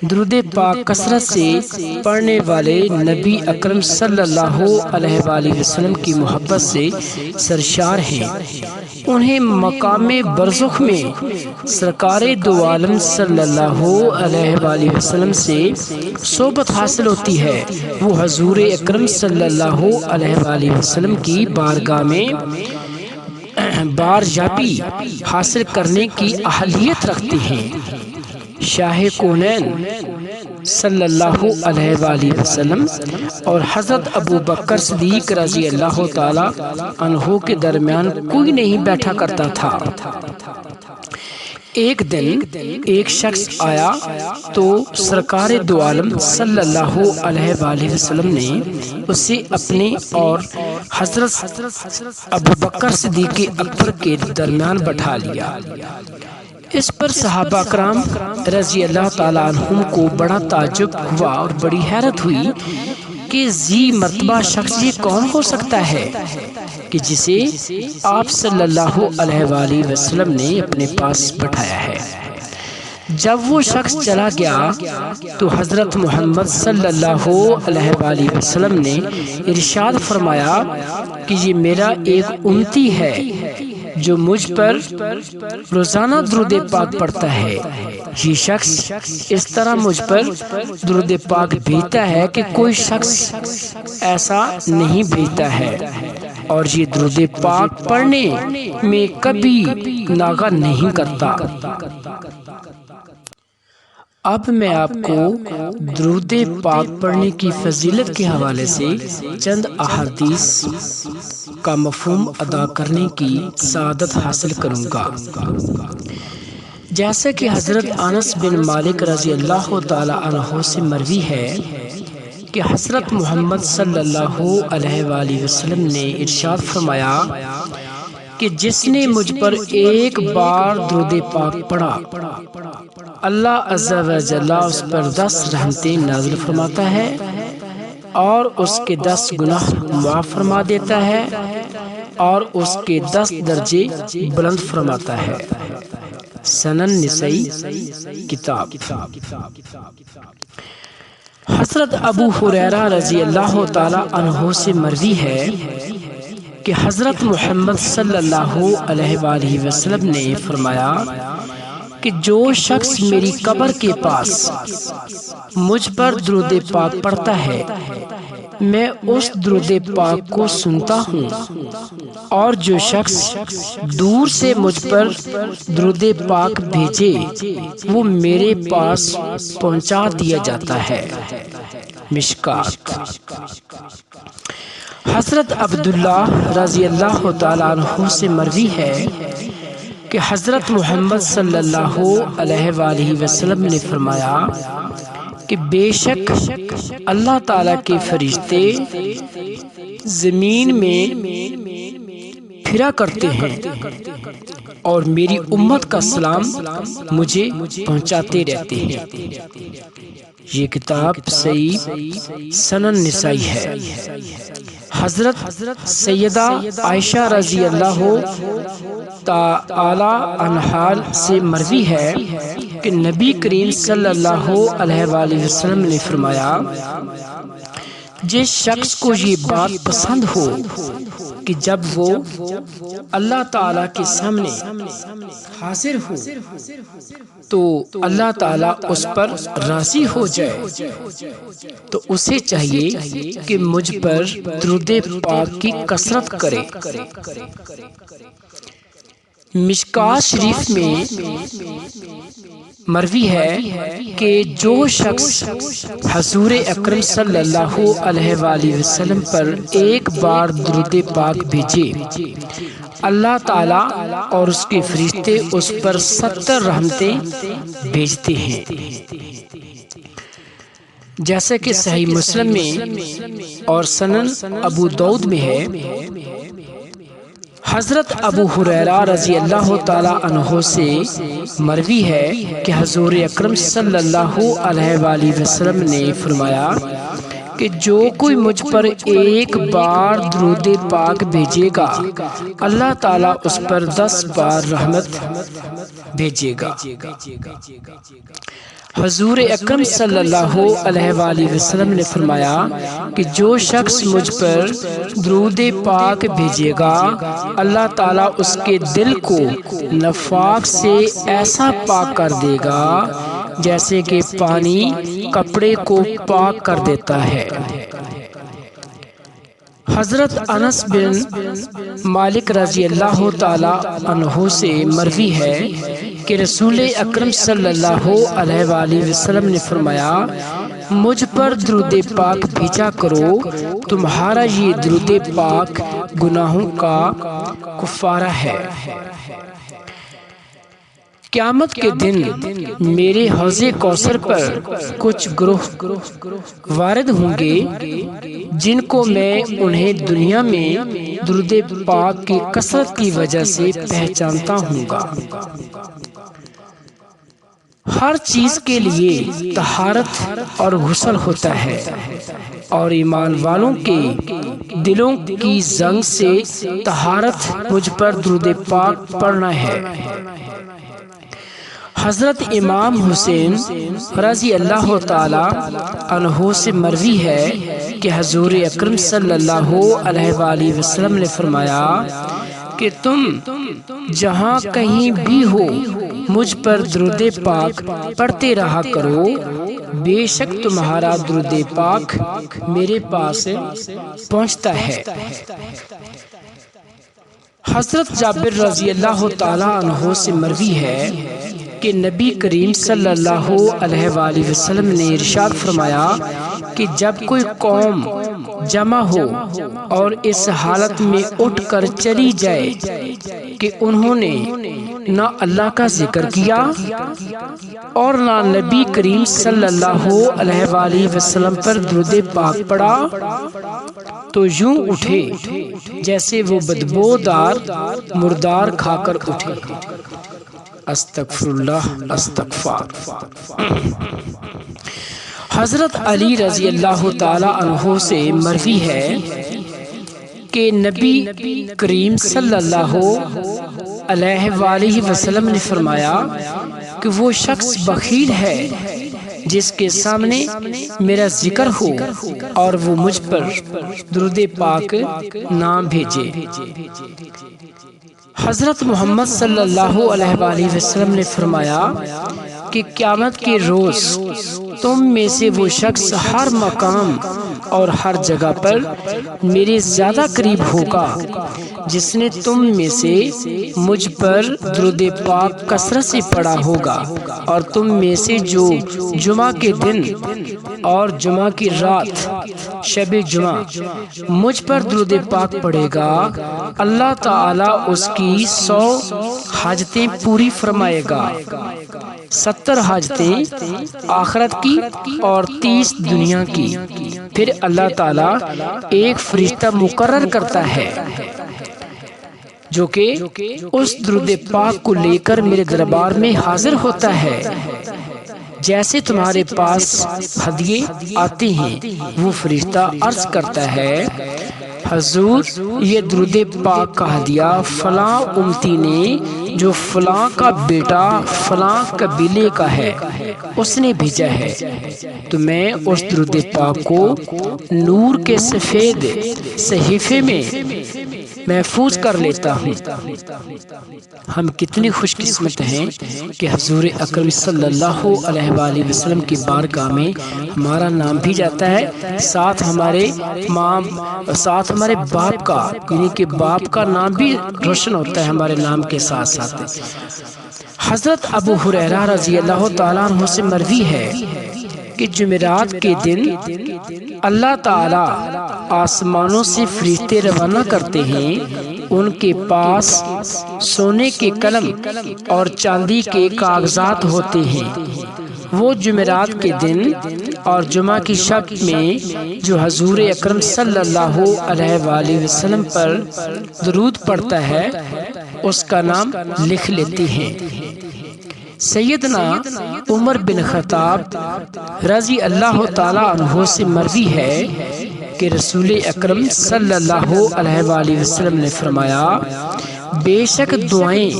[SPEAKER 1] درود پاک کثرت سے پڑھنے والے نبی اکرم صلی اللہ علیہ وآلہ وسلم کی محبت سے سرشار ہیں۔ انہیں مقام برزخ میں سرکار دو عالم صلی اللہ علیہ وآلہ وسلم سے صحبت حاصل ہوتی ہے۔ وہ حضور اکرم صلی اللہ علیہ وآلہ وسلم کی بارگاہ میں باریابی حاصل کرنے کی اہلیت رکھتے ہیں۔ شاہ کونین صلی اللہ علیہ وآلہ وسلم اور حضرت ابو بکر صدیق رضی اللہ تعالی عنہ کے درمیان کوئی نہیں بیٹھا کرتا تھا۔ ایک دن ایک شخص آیا تو سرکار دو عالم صلی اللہ علیہ وآلہ وسلم نے اسے اپنے اور حضرت ابو بکر صدیق اکبر کے درمیان بٹھا لیا۔ اس پر صحابہ کرام رضی اللہ تعالیٰ عنہم کو بڑا تعجب ہوا اور بڑی حیرت ہوئی کہ ذی مرتبہ شخص یہ کون ہو سکتا ہے کہ جسے آپ صلی اللہ علیہ وآلہ وسلم نے اپنے پاس بٹھایا ہے۔ جب وہ شخص چلا گیا تو حضرت محمد صلی اللہ علیہ وآلہ وسلم نے ارشاد فرمایا کہ یہ میرا ایک امتی ہے جو مجھ پر روزانہ درود پاک پڑھتا ہے۔ یہ شخص اس طرح مجھ پر درود پاک بھیجتا ہے کہ کوئی شخص ایسا نہیں بھیجتا ہے، اور یہ درود پاک پڑھنے میں کبھی ناغہ نہیں کرتا۔ اب میں آپ کو درود پاک پڑھنے کی فضیلت کے حوالے سے چند احادیث کا مفہوم ادا کرنے کی سعادت حاصل کروں گا۔ جیسا کہ حضرت انس بن مالک رضی اللہ تعالی عنہ سے مروی ہے کہ حضرت محمد صلی اللہ علیہ وآلہ وسلم نے ارشاد فرمایا کہ جس نے مجھ پر ایک بار درود پاک پڑھا اللہ عز و جل اس پر 10 رحمتیں نازل فرماتا ہے اور اس کے 10 گناہ معاف فرما دیتا ہے اور اس کے 10 درجے بلند فرماتا ہے۔ سنن نسائی کتاب۔ حضرت ابو ہریرہ رضی اللہ تعالی عنہ سے مروی ہے کہ حضرت محمد صلی اللہ علیہ وآلہ وسلم نے فرمایا کہ جو شخص میری قبر کے پاس مجھ پر درود پاک پڑھتا ہے میں اس درود پاک کو سنتا ہوں، اور جو شخص دور سے مجھ پر درود پاک بھیجے وہ میرے پاس پہنچا دیا جاتا ہے۔ مشکات۔ حضرت عبداللہ رضی اللہ تعالیٰ عنہ سے مروی ہے کہ حضرت محمد صلی اللہ علیہ وآلہ وسلم نے فرمایا کہ بے شک اللہ تعالیٰ کے فرشتے زمین میں پھرا کرتے ہیں اور میری امت کا سلام مجھے پہنچاتے رہتے ہیں۔ یہ کتاب صحیح سنن نسائی ہے۔ حضرت سیدہ عائشہ رضی اللہ تعالی عنہا سے مروی ہے کہ نبی کریم صلی اللہ علیہ وآلہ وسلم نے فرمایا جس شخص کو یہ بات پسند ہو کہ جب وہ اللہ تعالیٰ کے سامنے حاضر ہو تو اللہ تعالیٰ اس پر راضی ہو جائے، تو اسے چاہیے کہ مجھ پر درود پاک کی کثرت کرے۔ مشکوٰۃ شریف میں مروی ہے کہ جو شخص حضور اکرم صلی اللہ علیہ وآلہ وسلم پر ایک بار درود پاک بھیجے، اللہ تعالیٰ اور اس کے فرشتے اس پر 70 رحمتیں بھیجتے ہیں۔ جیسا کہ صحیح مسلم میں اور سنن ابو داؤد میں ہے، حضرت ابو ہریرہ رضی اللہ تعالیٰ عنہ سے مروی ہے کہ حضور اکرم صلی اللہ علیہ وآلہ وسلم نے فرمایا کہ جو کوئی مجھ پر ایک بار درود پاک بھیجے گا، اللہ تعالیٰ اس پر 10 بار رحمت بھیجے گا۔ حضور اکرم صلی اللہ علیہ وآلہ وسلم نے فرمایا کہ جو شخص مجھ پر درود پاک بھیجے گا، اللہ تعالیٰ اس کے دل کو نفاق سے ایسا پاک کر دے گا جیسے کہ پانی کپڑے کو پاک کر دیتا ہے۔ حضرت انس بن مالک رضی اللہ تعالی عنہ سے مروی ہے کہ رسول اکرم صلی اللہ علیہ وآلہ وسلم نے فرمایا، مجھ پر درود پاک بھیجا کرو، تمہارا یہ درود پاک گناہوں کا کفارہ ہے۔ قیامت کے دن میرے حوض کوثر پر کچھ گروہ وارد ہوں گے جن کو میں انہیں دنیا میں درود پاک کی کثرت کی وجہ سے پہچانتا ہوں گا۔ ہر چیز کے لیے طہارت اور غسل ہوتا ہے، اور ایمان والوں کے دلوں کی زنگ سے طہارت مجھ پر درود پاک پڑھنا ہے۔ حضرت امام حسین رضی اللہ تعالی عنہ سے مروی ہے کہ حضور اکرم صلی اللہ علیہ وآلہ وسلم نے فرمایا کہ تم جہاں کہیں بھی ہو مجھ پر درود پاک پڑھتے رہا کرو، بے شک تمہارا درود پاک میرے پاس پہنچتا ہے۔ حضرت جابر رضی اللہ تعالی عنہ سے مروی ہے کہ نبی کریم صلی اللہ علیہ وآلہ وسلم نے ارشاد فرمایا کہ جب کوئی قوم جمع ہو اور اس حالت میں اٹھ کر چلی جائے کہ انہوں نے نہ اللہ کا ذکر کیا اور نہ نبی کریم صلی اللہ علیہ وآلہ وسلم پر درود پاک پڑھا، تو یوں اٹھے جیسے وہ بدبودار مردار کھا کر اٹھے۔ استغفر اللہ استغفار۔ حضرت علی رضی اللہ تعالی عنہ سے مروی ہے کہ نبی کریم صلی اللہ علیہ وآلہ وسلم نے فرمایا کہ وہ شخص بخیل ہے جس کے سامنے میرا ذکر ہو اور وہ مجھ پر درود پاک نہ بھیجے۔ حضرت محمد صلی اللہ علیہ وآلہ وسلم نے فرمایا کہ قیامت کے روز تم میں سے وہ شخص ہر مقام اور ہر جگہ پر میرے زیادہ قریب ہوگا جس نے تم میں سے مجھ پر درود پاک کثرت سے پڑھا ہوگا، اور تم میں سے جو جمعہ کے دن اور جمعہ کی رات شب جمعہ مجھ پر درود پاک پڑھے گا، اللہ تعالیٰ اس کی 100 حاجتیں پوری فرمائے گا، 70 حاجتیں آخرت کی اور 30 دنیا کی۔ پھر اللہ تعالیٰ ایک فرشتہ مقرر کرتا ہے جو کہ اس درود پاک کو لے کر میرے دربار میں حاضر ہوتا ہے۔ جیسے تمہارے پاس ہدیے آتے ہیں، وہ فرشتہ عرض کرتا ہے، حضور یہ درود پاک کا ہدیہ فلاں امتی نے جو فلاں کا بیٹا فلاں قبیلے کا ہے اس نے بھیجا ہے، تو میں اس درود پاک کو نور کے سفید صحیفے میں محفوظ کر لیتا ہوں۔ ہم کتنی خوش قسمت ہیں کہ حضور اکرم صلی اللہ علیہ وآلہ وسلم کی بارگاہ میں ہمارا نام بھی جاتا ہے، ساتھ ہمارے باپ کا، یعنی کہ باپ کا نام بھی روشن ہوتا ہے ہمارے نام کے ساتھ ساتھ۔ حضرت ابو ہریرہ رضی اللہ تعالیٰ عنہ سے مروی ہے کہ جمعرات کے دن اللہ تعالیٰ آسمانوں سے فرشتے روانہ کرتے ہیں، ان کے پاس سونے کے قلم اور چاندی کے کاغذات ہوتے ہیں۔ وہ جمعرات کے دن اور جمعہ کی شب میں جو حضور اکرم صلی اللہ علیہ وآلہ وسلم پر درود پڑھتا ہے اس کا نام لکھ لیتے ہیں۔ سیدنا عمر بن خطاب رضی اللہ تعالی عنہ سے مروی ہے کہ رسول اکرم صلی اللہ علیہ وآلہ وسلم نے فرمایا، بے شک دعائیں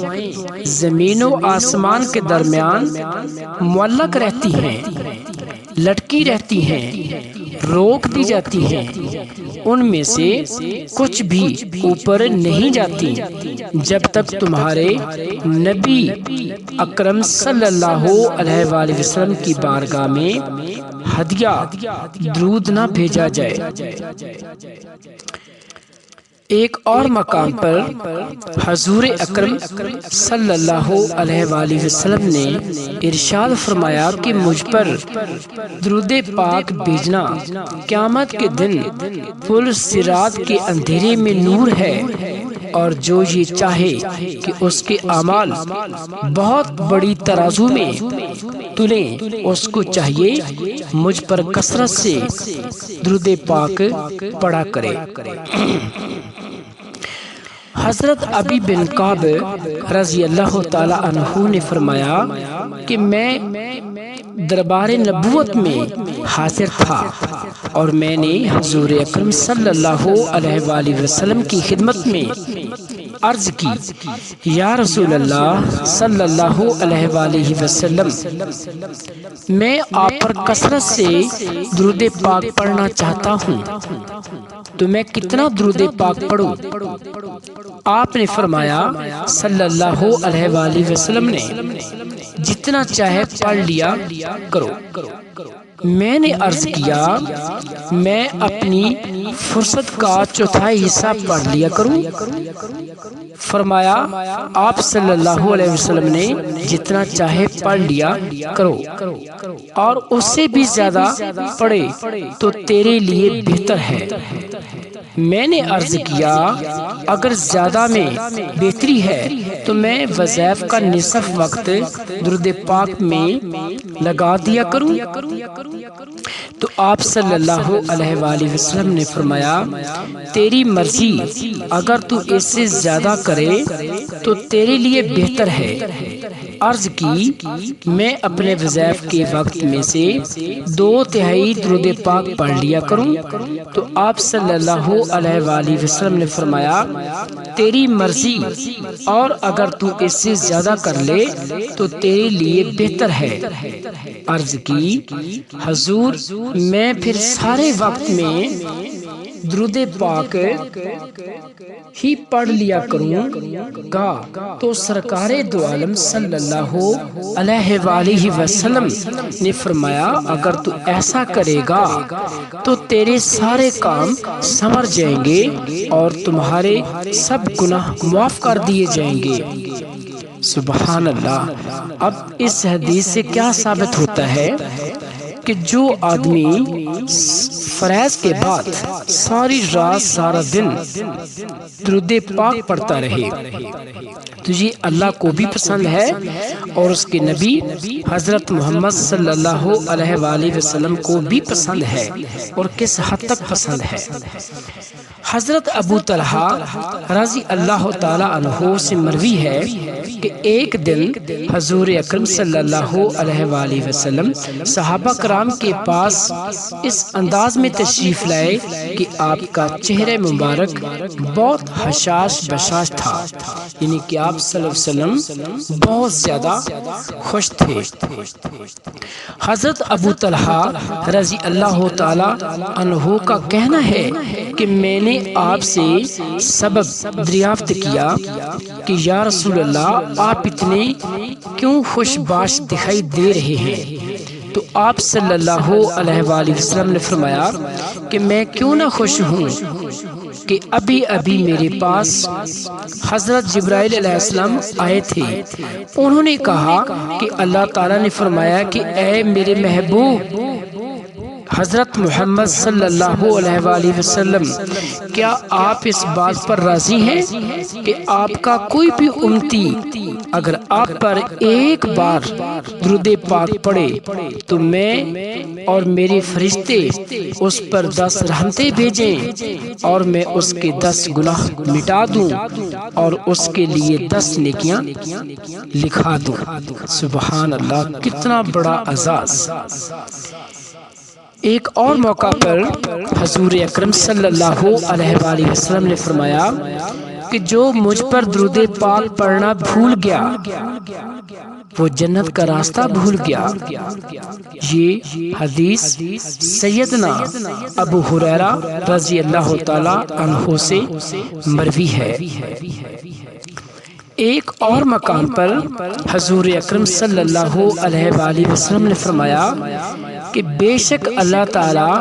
[SPEAKER 1] زمین و آسمان کے درمیان معلق رہتی ہیں، لٹکی رہتی ہیں، روک دی جاتی ہیں، ان میں سے کچھ بھی اوپر نہیں جاتی جب تک تمہارے نبی اکرم صلی اللہ علیہ وآلہ وسلم کی بارگاہ میں ہدیہ درود نہ بھیجا جائے۔ ایک اور مقام پر حضور اکرم صلی اللہ علیہ وآلہ وسلم نے ارشاد فرمایا کہ مجھ پر درود پاک بھیجنا قیامت کے دن پل صراط کے اندھیرے میں نور ہے، اور جو یہ چاہے کہ اس کے اعمال بہت بڑی ترازو میں تلیں، اس کو چاہیے مجھ پر کثرت سے درود پاک پڑھا کرے۔ حضرت ابی بن کعب رضی اللہ تعالی عنہ نے فرمایا کہ میں دربار نبوت میں حاضر تھا اور میں نے حضور اکرم صلی اللہ علیہ وآلہ وسلم کی خدمت میں عرض کی، یا رسول اللہ صلی اللہ علیہ وآلہ وسلم، میں آپ پر کثرت سے درود پاک پڑھنا چاہتا ہوں، تو میں کتنا درود پاک پڑھوں؟ آپ نے فرمایا صلی اللہ علیہ وآلہ وسلم نے، جتنا چاہے پڑھ لیا کرو۔ میں نے عرض کیا، میں اپنی فرصت کا چوتھائی حصہ پڑھ لیا کروں؟ فرمایا آپ صلی اللہ علیہ وسلم نے، جتنا چاہے پڑھ لیا کرو، اور اس سے بھی زیادہ پڑھے تو تیرے لیے بہتر ہے۔ میں نے عرض کیا، اگر زیادہ میں بہتری ہے تو میں وظائف کا نصف وقت درود پاک میں لگا دیا کروں؟ تو آپ صلی اللہ علیہ وآلہ وسلم نے فرمایا، تیری مرضی، اگر تو اس سے زیادہ کرے تو تیرے لیے بہتر ہے۔ عرض کی، میں اپنے وظائف کے وقت میں سے 2/3 درود پاک پڑھ لیا کروں؟ تو آپ صلی اللہ علیہ وآلہ وسلم نے فرمایا، تیری مرضی، اور اگر تو اس سے زیادہ کر لے تو تیرے لیے بہتر ہے۔ عرض کی، حضور میں پھر سارے وقت میں درود پاک ہی پڑھ لیا کروں گا۔ تو سرکار دو عالم صلی اللہ علیہ وآلہ وسلم نے فرمایا، اگر تو ایسا کرے گا تو تیرے سارے کام سنور جائیں گے اور تمہارے سب گناہ معاف کر دیے جائیں گے۔ سبحان اللہ۔ اب اس حدیث سے کیا ثابت ہوتا ہے کہ جو آدمی فرائض کے بعد ساری رات سارا دن درود پاک پڑھتا رہے تو یہ اللہ کو بھی پسند ہے اور اس کے نبی حضرت محمد صلی اللہ علیہ وآلہ وسلم کو بھی پسند ہے، اور کس حد تک پسند ہے۔ حضرت ابو طلحہ رضی اللہ تعالی عنہ سے مروی ہے کہ ایک دن حضور اکرم صلی اللہ علیہ وآلہ وسلم صحابہ کرام کے پاس اس انداز میں تشریف لائے کہ آپ کا چہرہ مبارک بہت حشاش بشاش تھا، یعنی کہ آپ صلی اللہ علیہ وسلم بہت زیادہ خوش تھے۔ حضرت ابو طلحہ رضی اللہ تعالی عنہ کا کہنا ہے کہ میں نے آپ سے سبب دریافت کیا کہ یا رسول اللہ آپ اتنے کیوں خوش باش دکھائی دے رہے ہیں؟ تو آپ صلی اللہ علیہ وآلہ وسلم نے فرمایا کہ میں کیوں نہ خوش ہوں کہ ابھی ابھی میرے پاس حضرت جبرائیل علیہ السلام آئے تھے، انہوں نے کہا کہ اللہ تعالیٰ نے فرمایا کہ اے میرے محبوب حضرت محمد صلی اللہ علیہ وآلہ وسلم، کیا آپ اس بات پر راضی ہیں کہ آپ کا کوئی بھی امتی اگر آپ پر ایک بار درود پاک پڑھے تو میں اور میرے فرشتے اس پر 10 رحمتیں بھیجیں اور میں اس کے 10 گناہ مٹا دوں اور اس کے لیے 10 نیکیاں لکھا دوں؟ سبحان اللہ، کتنا بڑا اعزاز! ایک اور موقع پر حضور اکرم صلی اللہ علیہ وآلہ وسلم نے فرمایا کہ جو مجھ پر درود پاک پڑھنا بھول گیا وہ جنت کا راستہ بھول گیا۔ یہ حدیث سیدنا ابو ہریرہ رضی اللہ تعالی عنہ سے مروی ہے۔ ایک اور مقام پر حضور اکرم صلی اللہ علیہ وآلہ وسلم نے فرمایا کہ بے شک اللہ تعالیٰ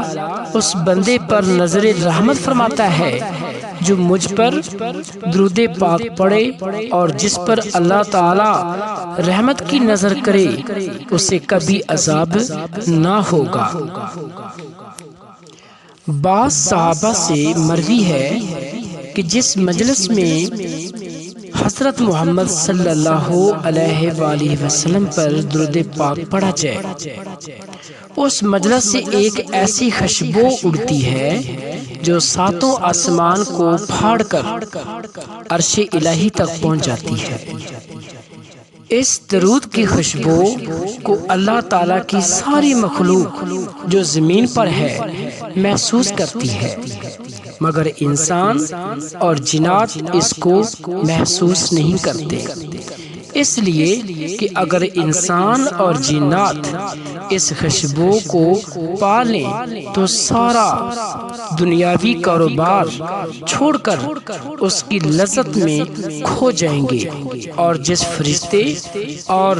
[SPEAKER 1] اس بندے پر نظر رحمت فرماتا ہے جو مجھ پر درود پاک پڑھے اور جس پر اللہ تعالیٰ رحمت کی نظر کرے اسے کبھی عذاب نہ ہوگا۔ بعض صحابہ سے مروی ہے کہ جس مجلس میں حضرت محمد صلی اللہ علیہ وآلہ وسلم پر درود پاک پڑھا جائے اس مجلس سے ایک ایسی خوشبو اڑتی ہے جو 7 آسمان کو پھاڑ کر عرش الہی تک پہنچ جاتی ہے۔ اس درود کی خوشبو کو اللہ تعالیٰ کی ساری مخلوق جو زمین پر ہے محسوس کرتی ہے، مگر انسان اور جنات اس کو محسوس نہیں کرتے، اس لیے کہ اگر انسان اور جنات اس خوشبو کو پا لیں تو سارا دنیاوی کاروبار چھوڑ کر اس کی لذت میں کھو جائیں گے، اور جس فرشتے اور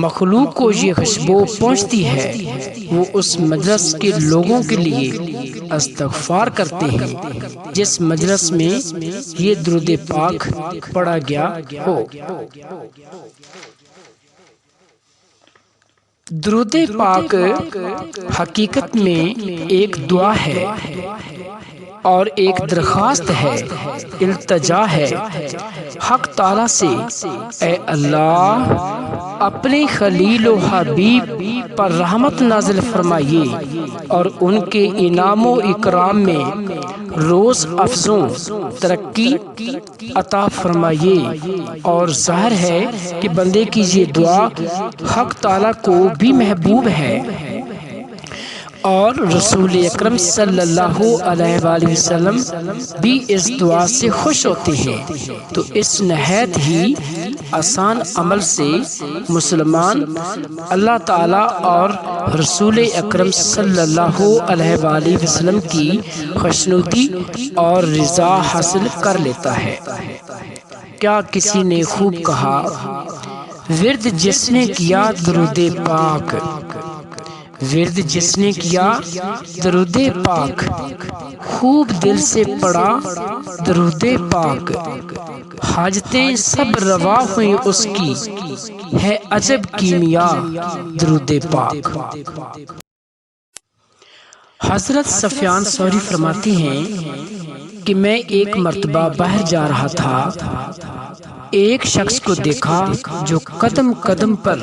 [SPEAKER 1] مخلوق کو یہ خوشبو پہنچتی ہے وہ اس مجلس کے لوگوں کے لیے استغفار کرتے ہیں جس مجلس میں یہ درود پاک پڑھا گیا ہو۔ درود پاک حقیقت میں ایک دعا ہے اور ایک درخواست ہے، التجا ہے حق تعالی سے، اے اللہ اپنے خلیل و حبیب پر رحمت نازل فرمائیے اور ان کے انعام و اکرام میں روز افزوں ترقی عطا فرمائیے۔ اور ظاہر ہے کہ بندے کی یہ دعا حق تعالی کو بھی محبوب ہے اور رسول اکرم صلی اللہ علیہ وآلہ وسلم بھی اس دعا سے خوش ہوتے ہیں۔ تو اس نہایت ہی آسان عمل سے مسلمان اللہ تعالیٰ اور رسول اکرم صلی اللہ علیہ وآلہ وسلم کی خوشنودی اور رضا حاصل کر لیتا ہے۔ کیا کسی نے خوب کہا، ورد جس نے کیا درود پاک، ورد جس نے کیا درود پاک، خوب دل سے پڑھا درود پاک، حاجتیں سب روا ہوئیں اس کی، ہے عجب کیمیا درود پاک۔ حضرت سفیان ثوری فرماتے ہیں کہ میں ایک مرتبہ باہر جا رہا تھا، ایک شخص کو دیکھا جو قدم قدم پر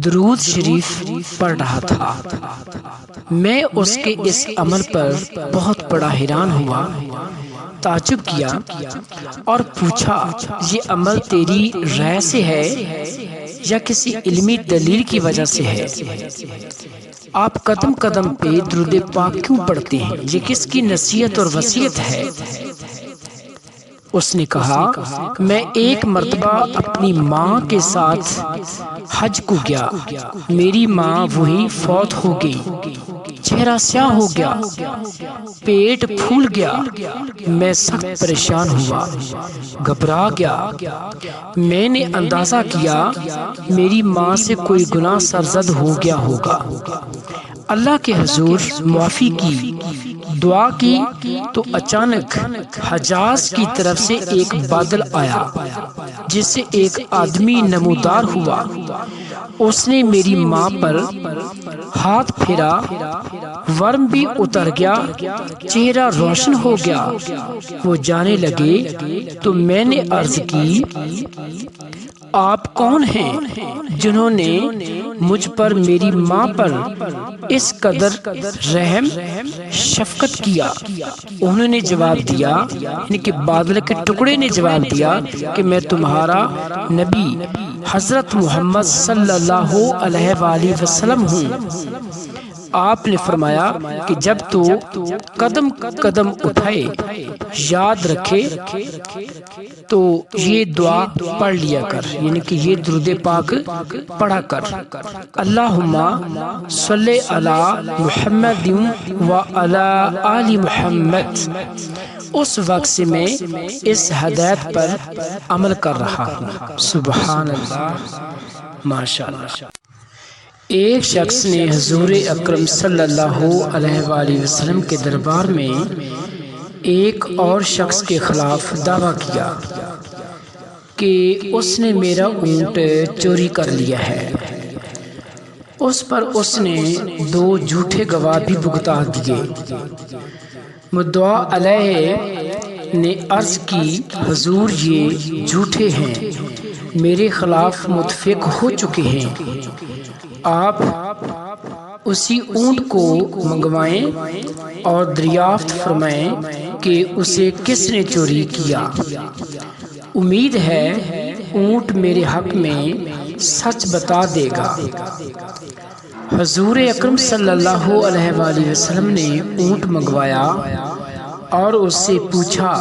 [SPEAKER 1] درود شریف پڑھ رہا تھا۔ میں اس کے اس عمل پر بہت بڑا حیران ہوا، تعجب کیا اور پوچھا یہ عمل تیری رائے سے ہے یا کسی علمی دلیل کی وجہ سے ہے؟ آپ قدم قدم پہ درود پاک کیوں پڑھتے ہیں؟ یہ کس کی نصیحت اور وصیت ہے؟ اس نے کہا میں ایک مرتبہ اپنی ماں کے ساتھ حج کو گیا، میری ماں وہی فوت ہو گئی، چہرہ سیاہ ہو گیا، پیٹ پھول گیا، میں سخت پریشان ہوا، گھبرا گیا، میں نے اندازہ کیا میری ماں سے کوئی گناہ سرزد ہو گیا ہوگا، اللہ کے حضور معافی کی، دعا کی تو اچانک حجاز کی طرف سے ایک بادل آیا جس سے ایک آدمی نمودار ہوا، اس نے میری ماں پر ہاتھ پھیرا، ورم بھی اتر گیا، چہرہ روشن ہو گیا، وہ جانے لگے تو میں نے عرض کی آپ کون ہیں جنہوں نے مجھ پر میری ماں پر اس قدر رحم شفقت کیا؟ انہوں نے جواب دیا، یعنی کہ بادل کے ٹکڑے نے جواب دیا کہ میں تمہارا نبی حضرت محمد صلی اللہ علیہ وآلہ وسلم ہوں۔ آپ نے فرمایا کہ جب تو قدم قدم اٹھائے یاد رکھے تو یہ دعا پڑھ لیا کر، یعنی کہ یہ درود پاک پڑھا کر، اللہم صلی علی محمد و علی آل محمد۔ اس وقت سے میں اس ہدایت پر عمل کر رہا ہوں۔ سبحان اللہ، ماشاءاللہ۔ ایک شخص نے حضور اکرم صلی اللہ علیہ وآلہ وسلم کے دربار میں ایک اور شخص کے خلاف دعویٰ کیا کہ اس نے میرا اونٹ چوری کر لیا ہے۔ اس پر اس نے 2 جھوٹے گواہ بھی بھگتا دیے۔ مدعا علیہ نے عرض کی حضور یہ جھوٹے ہیں، میرے خلاف متفق ہو چکے ہیں، آپ اسی اونٹ کو منگوائیں اور دریافت فرمائیں کہ اسے کس نے چوری کیا، امید ہے اونٹ میرے حق میں سچ بتا دے گا۔ حضور اکرم صلی اللہ علیہ وآلہ وسلم نے اونٹ منگوایا اور اس سے پوچھا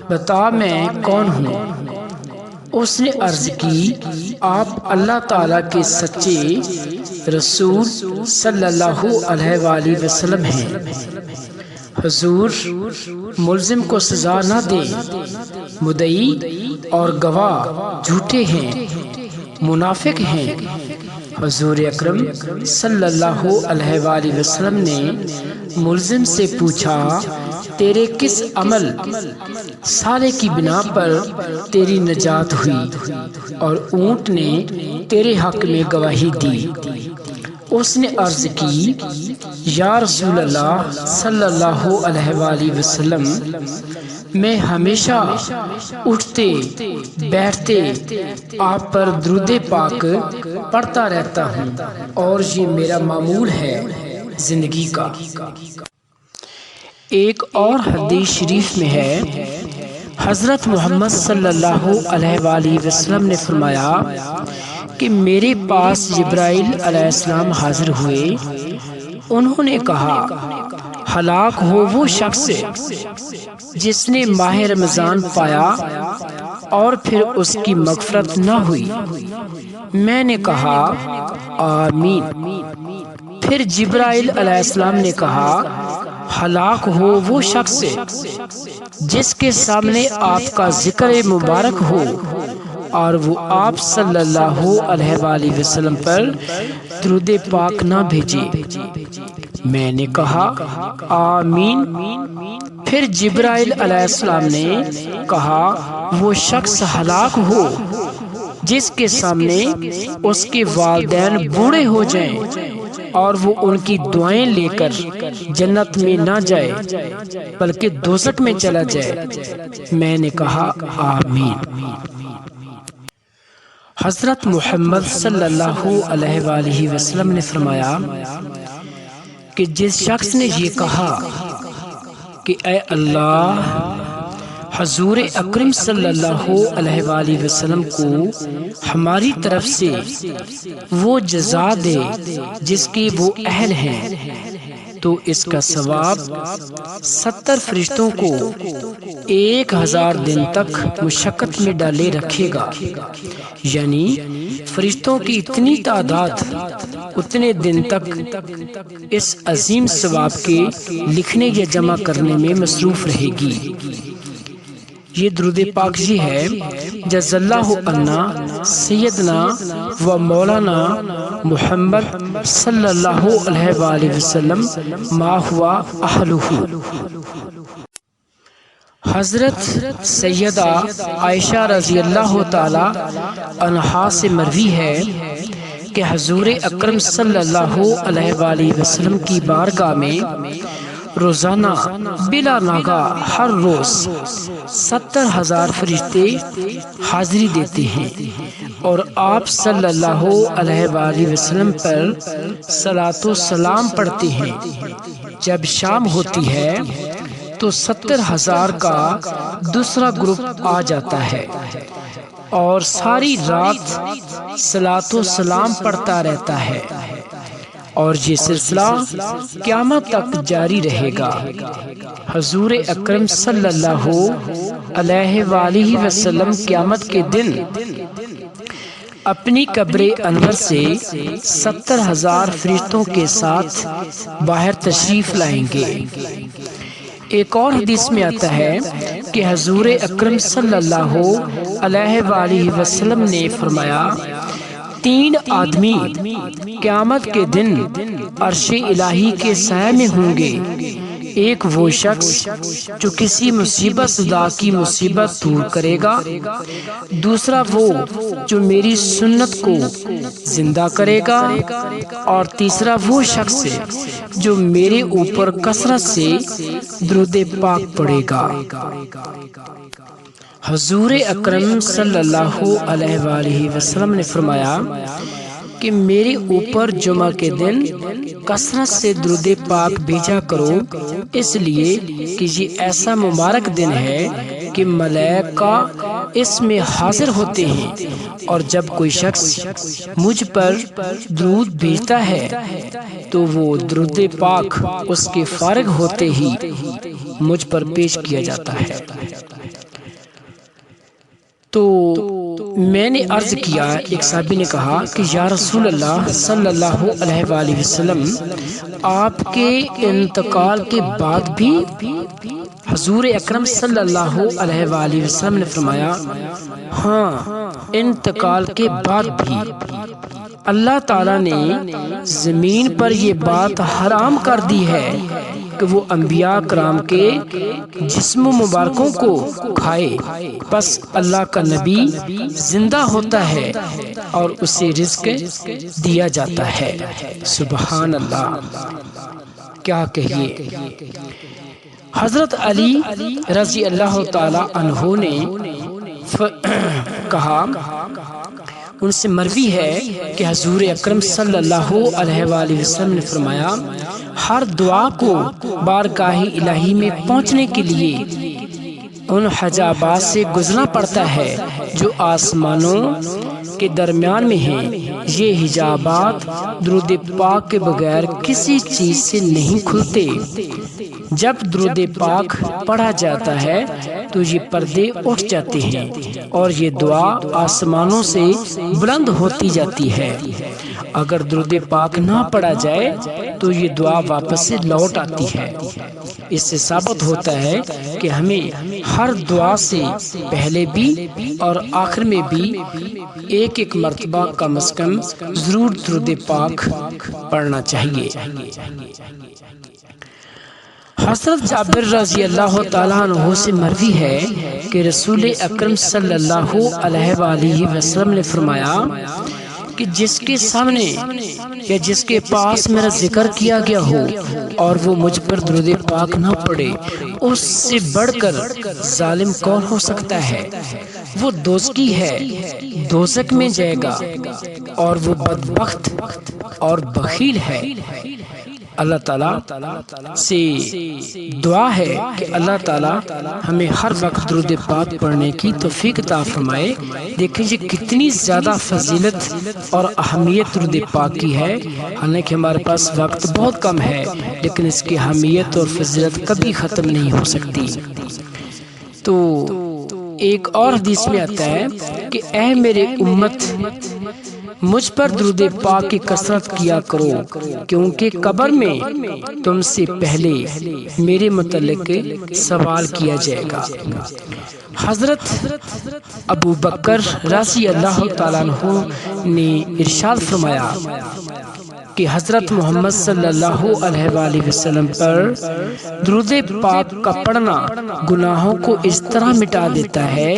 [SPEAKER 1] بتا میں کون ہوں؟ اس نے عرض کی آپ اللہ تعالیٰ کے سچے رسول صلی اللہ علیہ وآلہ وسلم ہیں۔ حضور ملزم کو سزا نہ دیں، مدعی اور گواہ جھوٹے ہیں، منافق ہیں۔ حضور اکرم صلی اللہ علیہ وآلہ وسلم نے ملزم سے پوچھا تیرے کس عمل صالح کی بنا پر تیری نجات ہوئی اور اونٹ نے تیرے حق میں گواہی دی؟ اس نے عرض کی یا رسول اللہ صلی اللہ علیہ وآلہ وسلم، میں ہمیشہ اٹھتے بیٹھتے آپ پر درود پاک پڑھتا رہتا ہوں اور یہ میرا معمول ہے زندگی کا۔ ایک اور حدیث شریف میں ہے حضرت محمد صلی اللہ علیہ وآلہ وسلم نے فرمایا کہ میرے پاس جبرائیل علیہ السلام حاضر ہوئے، انہوں نے کہا ہلاک ہو وہ شخص جس نے ماہ رمضان پایا اور پھر اس کی مغفرت نہ ہوئی۔ میں نے کہا آمین۔ پھر جبرائیل علیہ السلام نے کہا ہلاک ہو وہ شخص جس کے سامنے آپ کا ذکر مبارک ہو اور وہ آپ صلی اللہ علیہ وآلہ وسلم پر درود پاک نہ بھیجے۔ میں نے کہا آمین۔ پھر جبرائیل علیہ السلام نے کہا وہ شخص ہلاک ہو جس کے سامنے اس کے والدین بوڑھے ہو جائیں اور وہ ان کی دعائیں لے کر جنت میں نہ جائے بلکہ دوزخ میں چلا جائے۔ میں نے کہا آمین۔ حضرت محمد صلی اللہ علیہ وآلہ وسلم نے فرمایا کہ جس شخص نے یہ کہا کہ اے اللہ حضور اکرم صلی اللہ علیہ وآلہ وسلم کو ہماری طرف سے وہ جزا دے جس کے وہ اہل ہیں، تو اس کا ثواب 70 فرشتوں کو 1000 دن تک مشقت میں ڈالے رکھے گا، یعنی فرشتوں کی اتنی تعداد اتنے دن تک اس عظیم ثواب کے لکھنے یا جمع کرنے میں مصروف رہے گی۔ یہ درود پاک جی ہے جزا اللہ عنا سیدنا و مولانا محمد صلی اللہ علیہ وآلہ وسلم ما ہوا اہلہ۔ حضرت سیدہ عائشہ رضی اللہ تعالی عنہا سے مروی ہے کہ حضور اکرم صلی اللہ علیہ وآلہ وسلم کی بارگاہ میں روزانہ بلا ناغہ ہر روز 70,000 فرشتے حاضری دیتے ہیں اور آپ صلی اللہ علیہ وآلہ وسلم پر صلاۃ و سلام پڑھتے ہیں۔ جب شام ہوتی ہے تو 70,000 کا دوسرا گروپ آ جاتا ہے اور ساری رات صلاۃ و سلام پڑھتا رہتا ہے اور یہ سلسلہ قیامت تک جاری رہے گا۔ حضور اکرم صلی اللہ علیہ وآلہ وسلم قیامت کے دن اپنی قبر انور سے 70,000 فرشتوں کے ساتھ باہر تشریف لائیں گے۔ ایک اور حدیث میں آتا ہے کہ حضور اکرم صلی اللہ علیہ وآلہ وسلم نے فرمایا، 3 آدمی قیامت کے دن عرش الہی کے سائے میں ہوں گے۔ ایک وہ شخص جو کسی مصیبت زدہ کی مصیبت دور کرے گا، دوسرا وہ جو میری سنت کو زندہ کرے گا، اور تیسرا وہ شخص جو میرے اوپر کثرت سے درود پاک پڑھے گا۔ حضور اکرم صلی اللہ علیہ وآلہ وسلم نے فرمایا کہ میرے اوپر جمعہ کے دن کثرت سے درود پاک بھیجا کرو، اس لیے کہ یہ ایسا مبارک دن ہے کہ ملائکہ اس میں حاضر ہوتے ہیں، اور جب کوئی شخص مجھ پر درود بھیجتا ہے تو وہ درود پاک اس کے فارغ ہوتے ہی مجھ پر پیش کیا جاتا ہے۔ تو میں نے عرض کیا، ایک صحابی نے کہا کہ یا رسول اللہ صلی اللہ علیہ وآلہ وسلم، آپ کے انتقال کے بعد بھی؟ حضور اکرم صلی اللہ علیہ وآلہ وسلم نے فرمایا، ہاں، انتقال کے بعد بھی اللہ تعالیٰ نے زمین پر یہ بات حرام کر دی ہے کہ وہ انبیاء کرام کے جسم مبارکوں کو کھائے، پس اللہ کا نبی زندہ ہوتا ہے اور اسے رزق دیا جاتا ہے۔ سبحان اللہ، کیا کہیے۔ حضرت علی رضی اللہ تعالی عنہ نے کہا، ان سے مروی ہے کہ حضور اکرم صلی اللہ علیہ وآلہ وسلم نے فرمایا، ہر دعا کو بارگاہ الہی میں پہنچنے کے لیے ان حجابات سے گزرنا پڑتا ہے جو آسمانوں کے درمیان میں ہیں۔ یہ حجابات درود پاک کے بغیر کسی چیز سے نہیں کھلتے۔ جب درود پاک پڑھا جاتا ہے تو یہ پردے اٹھ جاتے ہیں اور یہ دعا آسمانوں سے بلند ہوتی جاتی ہے۔ اگر درود پاک نہ پڑھا جائے تو یہ دعا واپس سے لوٹ آتی ہے۔ اس سے ثابت ہوتا ہے کہ ہمیں ہر دعا سے پہلے بھی اور آخر میں بھی ایک مرتبہ کم از کم ضرور درود پاک پڑھنا چاہیے۔ حضرت جابر رضی اللہ تعالیٰ عنہ سے مروی ہے کہ رسول اکرم صلی اللہ علیہ وآلہ وسلم نے فرمایا کہ جس کے سامنے یا جس کے پاس میرا ذکر کیا گیا ہو اور وہ مجھ پر درود پاک نہ پڑے، اس سے بڑھ کر ظالم کون ہو سکتا ہے؟ وہ دوزخی ہے، دوزخ میں جائے گا، اور وہ بدبخت اور بخیل ہے۔ اللہ تعالیٰ سے دعا ہے کہ اللہ تعالیٰ ہمیں ہر وقت درود پاک پڑھنے کی توفیق عطا فرمائے۔ دیکھیں یہ کتنی زیادہ فضیلت اور اہمیت درود پاک کی ہے، حالانکہ ہمارے پاس وقت بہت کم ہے لیکن اس کی اہمیت اور فضیلت کبھی ختم نہیں ہو سکتی۔ تو ایک اور حدیث میں آتا ہے کہ اے میرے امت، مجھ پر درود پاک کی کثرت کیا کرو، کیونکہ قبر میں تم سے پہلے میرے متعلق سوال کیا جائے گا۔ حضرت ابو بکر رضی اللہ تعالیٰ عنہ نے ارشاد فرمایا کہ حضرت محمد صلی اللہ علیہ وآلہ وسلم پر درود پاک کا پڑھنا گناہوں کو اس طرح مٹا دیتا ہے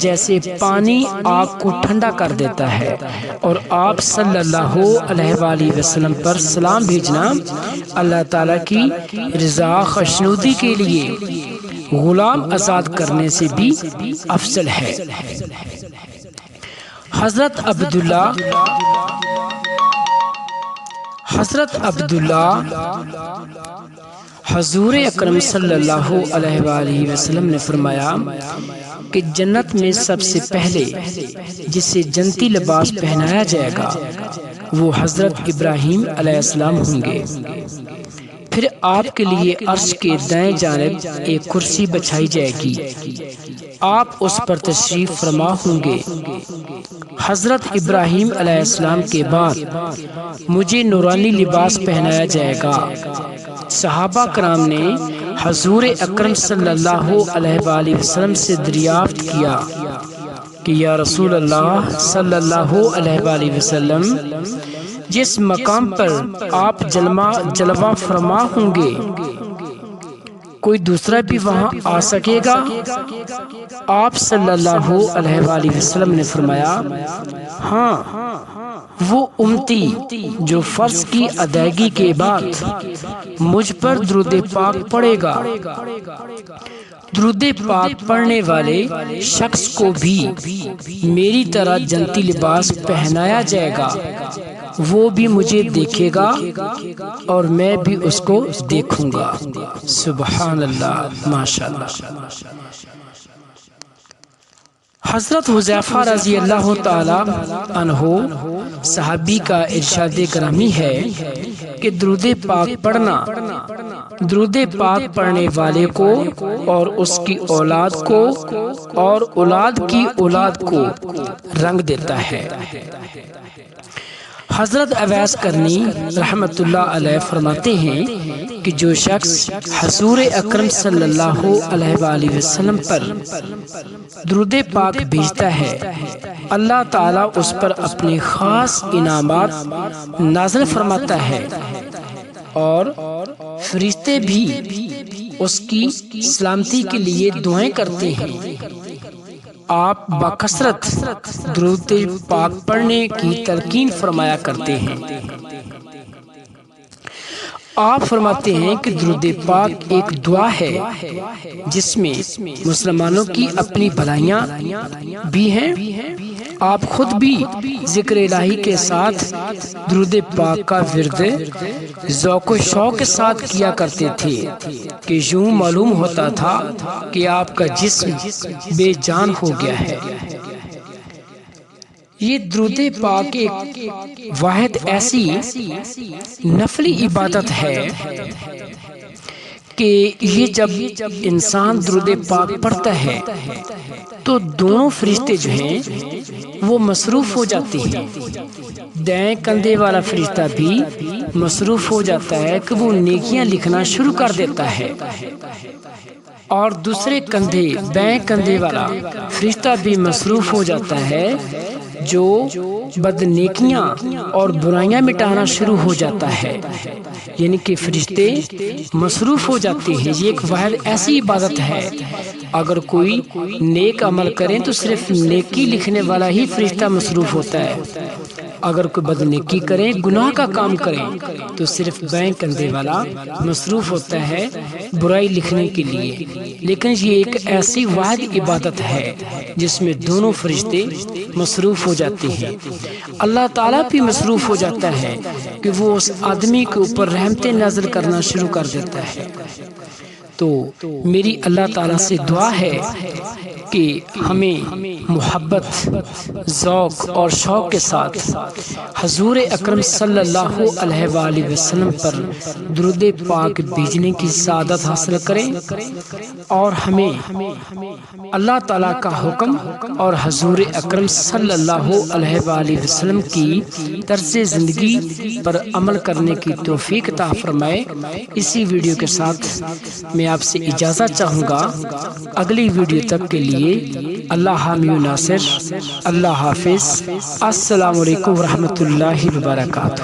[SPEAKER 1] جیسے پانی آگ کو ٹھنڈا کر دیتا ہے، اور آپ صلی اللہ علیہ وآلہ وسلم پر سلام بھیجنا اللہ تعالیٰ کی رضا خوشنودی کے لیے غلام آزاد کرنے سے بھی افضل ہے۔ حضرت عبداللہ حضور اکرم صلی اللہ علیہ وآلہ وسلم نے فرمایا کہ جنت میں سب سے پہلے جسے جنتی لباس پہنایا جائے گا وہ حضرت ابراہیم علیہ السلام ہوں گے، پھر آپ کے لیے عرش کے دائیں جانب ایک کرسی بچھائی جائے گی، آپ اس پر تشریف فرما ہوں گے۔ حضرت ابراہیم علیہ السلام کے بعد مجھے نورانی لباس پہنایا جائے گا۔ صحابہ کرام نے حضور اکرم صلی اللہ علیہ وآلہ وسلم سے دریافت کیا کہ یا رسول اللہ صلی اللہ علیہ وآلہ وسلم، جس مقام پر آپ جلوہ فرما ہوں گے کوئی دوسرا بھی وہاں آ سکے گا؟ آپ صلی اللہ علیہ وآلہ وسلم نے فرمایا ہاں، وہ امتی جو فرض کی ادائیگی کے بعد مجھ پر درود پاک پڑھے گا، درود پاک پڑھنے والے شخص کو بھی میری طرح جنتی لباس پہنایا جائے گا، وہ بھی مجھے دیکھے گا اور میں بھی اس کو دیکھوں گا۔ سبحان اللہ، ماشاء اللہ۔ حضرت حذیفہ رضی اللہ تعالی عنہ صحابی کا ارشاد گرامی ہے کہ درود پاک پڑھنا درود پاک پڑھنے والے کو اور اس کی اولاد کو اور اولاد کی اولاد کو رنگ دیتا ہے۔ حضرت اویس کرنی رحمت اللہ علیہ فرماتے ہیں کہ جو شخص حضور اکرم صلی اللہ علیہ وآلہ وسلم پر درود پاک بھیجتا ہے، اللہ تعالیٰ اس پر اپنے خاص انعامات نازل فرماتا ہے، اور فرشتے بھی اس کی سلامتی کے لیے دعائیں کرتے ہیں۔ آپ بکثرت درود پاک پڑھنے کی تلقین فرمایا کرتے ہیں۔ آپ فرماتے ہیں کہ درود پاک ایک دعا ہے جس میں مسلمانوں کی اپنی بھلائیاں بھی ہیں۔ آپ خود بھی ذکر الہی کے ساتھ درود پاک کا ورد ذوق و شوق کے ساتھ کیا کرتے تھے کہ یوں معلوم ہوتا تھا کہ آپ کا جسم بے جان ہو گیا ہے۔ یہ درود پاک ایک واحد ایسی نفلی عبادت ہے کہ یہ جب انسان درود پاک پڑھتا ہے تو دونوں فرشتے جو ہیں وہ مصروف ہو جاتے ہیں۔ دائیں کندھے والا فرشتہ بھی مصروف ہو جاتا ہے کہ وہ نیکیاں لکھنا شروع کر دیتا ہے، اور دوسرے کندھے بائیں کندھے والا فرشتہ بھی مصروف ہو جاتا ہے جو بد نیکیاں اور برائیاں مٹانا شروع ہو جاتا ہے، یعنی کہ فرشتے مصروف ہو جاتے ہیں۔ یہ ایک واحد ایسی عبادت ہے، اگر کوئی نیک عمل کریں تو صرف نیکی لکھنے والا ہی فرشتہ مصروف ہوتا ہے، اگر کوئی بدنیکی کرے، گناہ کا کام کرے تو صرف بائیں کندھے والا مصروف ہوتا ہے برائی لکھنے کے لیے، لیکن یہ ایک ایسی واحد عبادت ہے جس میں دونوں فرشتے مصروف ہو جاتے ہیں۔ اللہ تعالیٰ بھی مصروف ہو جاتا ہے کہ وہ اس آدمی کے اوپر رحمتیں نازل کرنا شروع کر دیتا ہے۔ تو میری اللہ تعالیٰ سے دعا ہے کہ ہمیں محبت، ذوق اور شوق کے ساتھ حضور اکرم صلی اللہ علیہ وآلہ وسلم پر درود پاک بھیجنے کی سعادت حاصل کریں، اور ہمیں اللہ تعالیٰ کا حکم اور حضور اکرم صلی اللہ علیہ وآلہ وسلم کی طرز زندگی پر عمل کرنے کی توفیق عطا فرمائے۔ اسی ویڈیو کے ساتھ میں آپ سے اجازت چاہوں گا۔ اگلی ویڈیو تک کے لیے اللہ حامی و ناصر، اللہ حافظ، السلام علیکم ورحمۃ اللہ وبرکاتہ۔